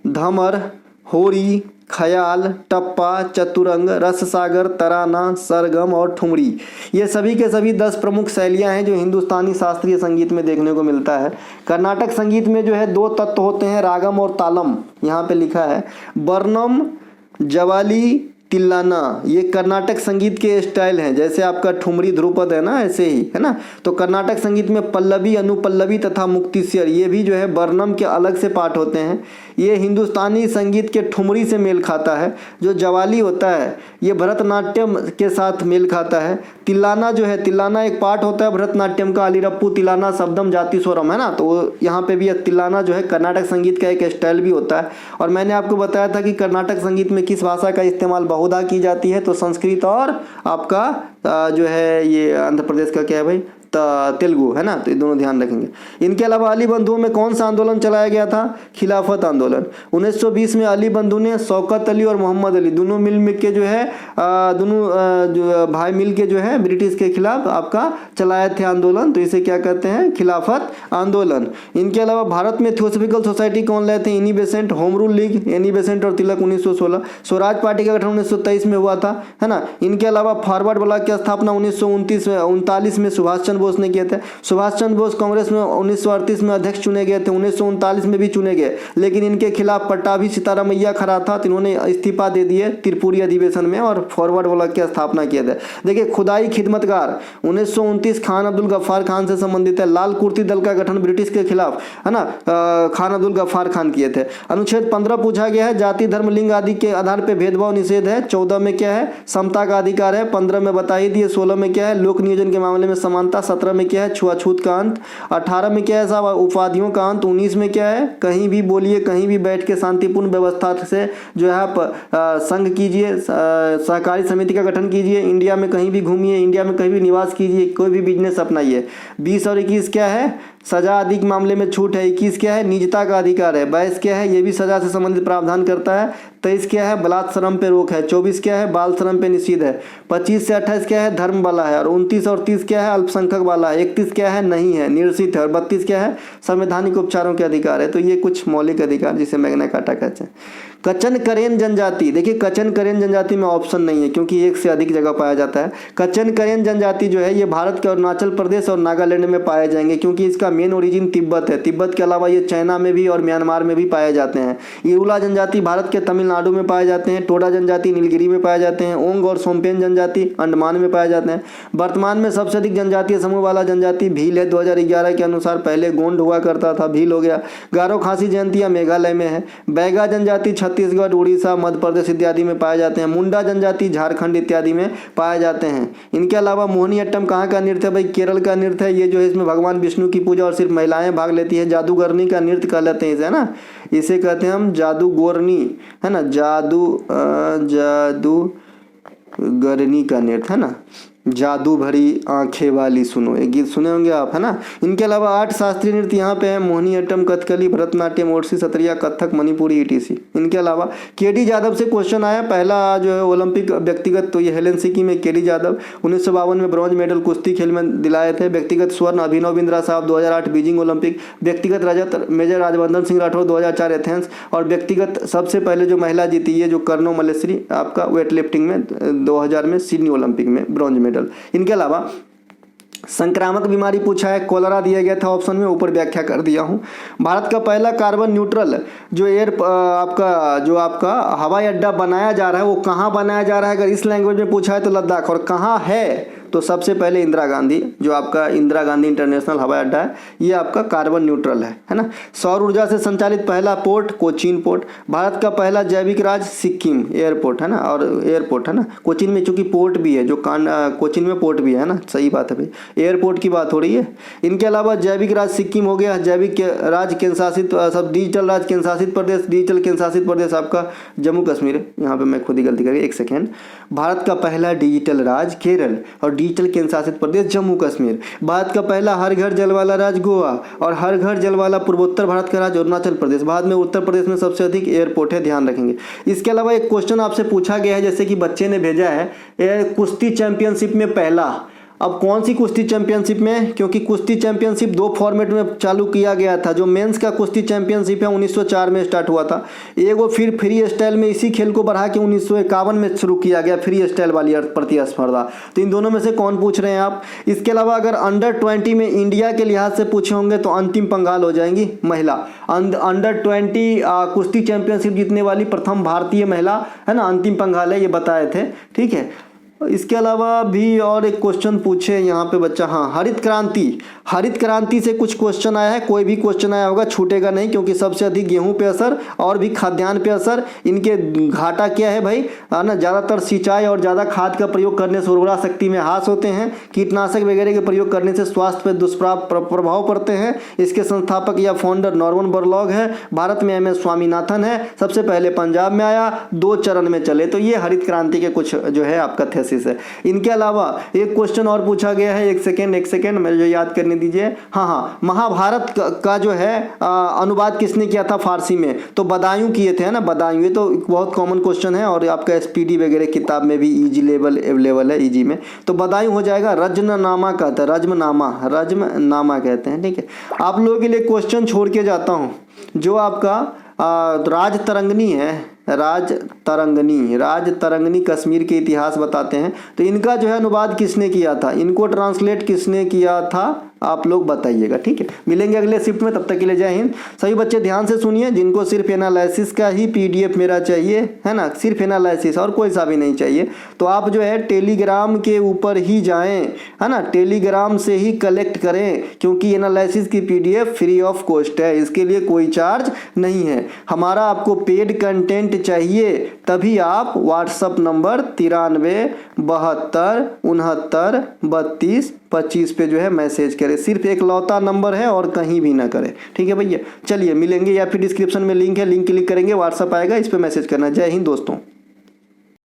धमर, होरी, ख्याल, टप्पा, चतुरंग, रससागर, तराना, सरगम और ठुमरी, ये सभी के सभी 10 प्रमुख शैलियां हैं जो हिंदुस्तानी शास्त्रीय संगीत में देखने को मिलता है। कर्नाटक संगीत में जो है 2 तत्व होते हैं, रागम और तालम, यहाँ पे लिखा है। वर्णम, जवाली, तिल्लाना, ये कर्नाटक संगीत के स्टाइल हैं, जैसे आपका ठुमरी ध्रुपद है ना, ऐसे ही है ना। तो कर्नाटक संगीत में पल्लवी, अनुपल्लवी तथा मुक्तिस्वर, ये भी जो है वर्णम के अलग से पार्ट होते हैं। ये हिंदुस्तानी संगीत के ठुमरी से मेल खाता है। जो जवाली होता है ये भरतनाट्यम के साथ मेल खाता है। तिल्लाना जो है, तिल्लाना एक पार्ट होता है भरतनाट्यम का, अलिरप्पू तिल्लाना शब्दम जाति स्वरम, है ना। तो यहाँ पे भी तिल्लाना जो है कर्नाटक संगीत का एक स्टाइल भी होता है। और मैंने आपको बताया था कि कर्नाटक संगीत में किस भाषा का इस्तेमाल बहुधा की जाती है, तो संस्कृत और आपका जो है ये आंध्र प्रदेश का क्या है भाई, तेलुगु, है ना, तो ये दोनों ध्यान रखेंगे। इनके अलावा अली बंधुओं में कौन सा आंदोलन चलाया गया था? खिलाफत आंदोलन। 1920 में अली बंधु ने शौकत अली और मोहम्मद अली दोनों मिल के जो है जो भाई मिल के जो है ब्रिटिश के खिलाफ आपका चलाए थे आंदोलन, तो इसे क्या कहते हैं? खिलाफत आंदोलन। इनके अलावा भारत में थियोसॉफिकल सोसाइटी कौन लाए थे? Annie Besant. Home rule league Annie Besant और तिलक 1916। स्वराज पार्टी का गठन 1923 में हुआ था, है ना। इनके अलावा फॉरवर्ड ब्लॉक की स्थापना 1939 में सुभाष चंद्र बोस ने किए थे। सुभाष चंद्र बोस कांग्रेस में 1938 में अध्यक्ष चुने गए थे, 1939 में भी चुने गए, लेकिन इनके खिलाफ पट्टाभी सीतारामैया खड़ा था, तो इन्होंने इस्तीफा दे दिए त्रिपुरी अधिवेशन में और फॉरवर्ड ब्लॉक की स्थापना किए थे। देखिए, खुदाई खिदमतगार 1929 खान अब्दुल गफ्फार खान से संबंधित है। लाल कुर्ती दल का गठन ब्रिटिश के खिलाफ, है ना, खान अब्दुल गफ्फार खान किए थे। अनुच्छेद 15 पूछा गया है, जाति धर्म लिंग आदि के आधार पर भेदभाव निषेध है। 14 में क्या है? समता का अधिकार है। 15 में बता ही दिए। 16 में क्या है? लोक नियोजन के मामले में समानता। 17 में क्या है? छुआछूत का अंत। 18 में क्या है साहब? उपाधियों का अंत। 19 में क्या है? कहीं भी बोलिए, कहीं भी बैठ के शांतिपूर्ण व्यवस्था से जो है आप संघ कीजिए, सहकारी समिति का गठन कीजिए, इंडिया में कहीं भी घूमिए, इंडिया में कहीं भी निवास कीजिए, कोई भी बिजनेस अपनाइए। 20 और 21 क्या है? सजा आदि के मामले में छूट है। 21 क्या है? निजता का अधिकार है। 22 क्या है? ये भी सजा से संबंधित प्रावधान करता है। 23 क्या है? बलात् श्रम पे रोक है। 24 क्या है? बाल श्रम पे निषेध है। 25 से 28 क्या है? धर्म वाला है। और 29 और 30 क्या है? अल्पसंख्यक वाला है। 31 क्या है? नहीं है, निरसित है। और 32 क्या है? संवैधानिक उपचारों के अधिकार है। तो ये कुछ मौलिक अधिकार जिसे मैग्ना कार्टा कहते हैं। कचन करेन जनजाति, देखिए कचन करेन जनजाति में ऑप्शन नहीं है क्योंकि एक से अधिक जगह पाया जाता है। कचन करेन जनजाति जो है ये भारत के अरुणाचल प्रदेश और नागालैंड में पाए जाएंगे क्योंकि इसका मेन ओरिजिन तिब्बत है। तिब्बत के अलावा ये चाइना में भी और म्यांमार में भी पाए जाते हैं। इरुला जनजाति भारत के तमिलनाडु में पाए जाते हैं। टोडा जनजाति नीलगिरी में पाए जाते हैं। ओंग और सोमपेन जनजाति अंडमान में पाए जाते हैं। वर्तमान में सबसे अधिक जनजातीय समूह वाला जनजाति भील है। 2011 के अनुसार पहले गोंड हुआ करता था, भील हो गया। गारो खासी जयंतिया मेघालय में है। बैगा जनजाति छत्तीसगढ़, उड़ीसा, मध्य प्रदेश इत्यादि में पाए जाते हैं। मुंडा जनजाति झारखंड इत्यादि में पाए जाते हैं। इनके अलावा मोहिनी अट्टम कहाँ का नृत्य है? भाई केरल का नृत्य है। ये जो है इसमें भगवान विष्णु की पूजा और सिर्फ महिलाएं भाग लेती है। जादूगरनी का नृत्य कह लेते हैं इसे, है ना, इसे कहते हैं हम जादूगरनी, है ना, जादूगरनी का नृत्य, है ना। जादू भरी आंखें वाली सुनो, एक गीत सुने होंगे आप, है ना। इनके अलावा 8 शास्त्रीय नृत्य यहाँ पे हैं। मोहिनी अट्टम, कथकली, भरतनाट्यम, ओडिसी, सत्रिया, कथक, मणिपुरी, ईटीसी। इनके अलावा केडी यादव से क्वेश्चन आया, पहला जो है ओलंपिक व्यक्तिगत, तो ये हेलेंसिकी में केडी यादव 1952 में ब्रॉन्ज मेडल कुश्ती खेल में दिलाए थे। व्यक्तिगत स्वर्ण अभिनव बिंद्रा साहब 2008 बीजिंग ओलंपिक। व्यक्तिगत रजत मेजर राजवर्धन सिंह राठौर 2004 एथेंस। और व्यक्तिगत सबसे पहले जो महिला जीती है जो कर्नो मलेश्वरी आपका वेट लिफ्टिंग में 2000 में सिडनी ओलंपिक में ब्रॉन्ज मेडल। इनके अलावा संक्रामक बीमारी पूछा है, कोलेरा दिया गया था ऑप्शन में, ऊपर व्याख्या कर दिया हूं। भारत का पहला कार्बन न्यूट्रल जो आपका हवाई अड्डा बनाया जा रहा है वो कहां बनाया जा रहा है? अगर इस लैंग्वेज में पूछा है तो लद्दाख। और कहां है? तो सबसे पहले इंदिरा गांधी, जो आपका इंदिरा गांधी इंटरनेशनल हवाई अड्डा है ये आपका कार्बन न्यूट्रल है ना। सौर ऊर्जा से संचालित पहला पोर्ट कोचीन पोर्ट। भारत का पहला जैविक राज्य सिक्किम एयरपोर्ट, है ना, और एयरपोर्ट, है ना। कोचीन में चूंकि पोर्ट भी है, जो कोचीन में पोर्ट भी है ना, सही बात है भाई, एयरपोर्ट की बात हो रही है। इनके अलावा जैविक राज्य सिक्किम हो गया। जैविक राज्य केंद्र शासित सब डिजिटल राज्य केंद्र शासित प्रदेश, डिजिटल केंद्र शासित प्रदेश आपका जम्मू कश्मीर। यहाँ पे मैं खुद ही गलती कर गया, एक सेकेंड। भारत का पहला डिजिटल राज्य केरल और डिजिटल केंद्र शासित प्रदेश जम्मू कश्मीर। भारत का पहला हर घर जल वाला राज्य गोवा और हर घर जल वाला पूर्वोत्तर भारत का राज्य अरुणाचल प्रदेश। बाद में उत्तर प्रदेश में सबसे अधिक एयरपोर्ट है, ध्यान रखेंगे। इसके अलावा एक क्वेश्चन आपसे पूछा गया है, जैसे कि बच्चे ने भेजा है, कुश्ती चैंपियनशिप में पहला। अब कौन सी कुश्ती चैंपियनशिप में? क्योंकि कुश्ती चैंपियनशिप 2 फॉर्मेट में चालू किया गया था। जो मेंस का कुश्ती चैंपियनशिप है 1904 में स्टार्ट हुआ था। एगो फिर फ्री स्टाइल में इसी खेल को बढ़ा के 1951 में शुरू किया गया, फ्री स्टाइल वाली प्रतिस्पर्धा। तो इन दोनों में से कौन पूछ रहे हैं आप? इसके अलावा अगर अंडर 20 में इंडिया के लिहाज से पूछे होंगे तो अंतिम पंघाल हो जाएंगी महिला। अंडर 20 कुश्ती चैंपियनशिप जीतने वाली प्रथम भारतीय महिला, है ना, अंतिम पंघाल है, ये बताए थे, ठीक है। इसके अलावा भी और एक क्वेश्चन पूछे यहाँ पे बच्चा, हाँ, हरित क्रांति से कुछ क्वेश्चन आया है। कोई भी क्वेश्चन आया होगा छूटेगा नहीं, क्योंकि सबसे अधिक गेहूं पे असर और भी खाद्यान्न पे असर। इनके घाटा क्या है भाई, है ना, ज़्यादातर सिंचाई और ज़्यादा खाद का प्रयोग करने से उर्वरा शक्ति में ह्रास होते हैं। कीटनाशक वगैरह के प्रयोग करने से स्वास्थ्य पर दुष्प्रभाव पड़ते हैं। इसके संस्थापक या फाउंडर नॉर्मन बोरलॉग है। भारत में MS स्वामीनाथन है। सबसे पहले पंजाब में आया, 2 चरण में चले। तो ये हरित क्रांति के कुछ जो है आपका थे एनालिसिस है। इनके अलावा एक क्वेश्चन और पूछा गया है, एक सेकेंड मुझे याद करने दीजिए। हाँ, महाभारत का जो है अनुवाद किसने किया था फारसी में? तो बदायूं किए थे, है ना, बदायूं। ये तो बहुत कॉमन क्वेश्चन है और आपका एसपीडी वगैरह किताब में भी इजी लेवल अवेलेबल है, इजी में। तो बदायूं हो जाएगा। रजमनामा कहते हैं, रजमनामा कहते हैं, ठीक है। आप लोगों के लिए क्वेश्चन छोड़ के जाता हूँ, जो आपका राजतरंगिणी है, राजतरंगिणी कश्मीर के इतिहास बताते हैं। तो इनका जो है अनुवाद किसने किया था, इनको ट्रांसलेट किसने किया था, आप लोग बताइएगा, ठीक है। मिलेंगे अगले शिफ्ट में, तब तक के लिए जय हिंद। सभी बच्चे ध्यान से सुनिए, जिनको सिर्फ एनालिसिस का ही पीडीएफ मेरा चाहिए, है ना, सिर्फ एनालिसिस और कोई सा भी नहीं चाहिए, तो आप जो है टेलीग्राम के ऊपर ही जाएं, है ना, टेलीग्राम से ही कलेक्ट करें, क्योंकि एनालिसिस की पीडीएफ फ्री ऑफ कॉस्ट है, इसके लिए कोई चार्ज नहीं है। हमारा आपको पेड कंटेंट चाहिए तभी आप व्हाट्सअप नंबर 93 72 69 32 25 पे जो है मैसेज करें। सिर्फ एक लौता नंबर है और कहीं भी ना करें, ठीक है भैया। चलिए मिलेंगे, या फिर डिस्क्रिप्शन में लिंक है, लिंक क्लिक करेंगे, व्हाट्सअप आएगा, इस पे मैसेज करना। जय हिंद दोस्तों।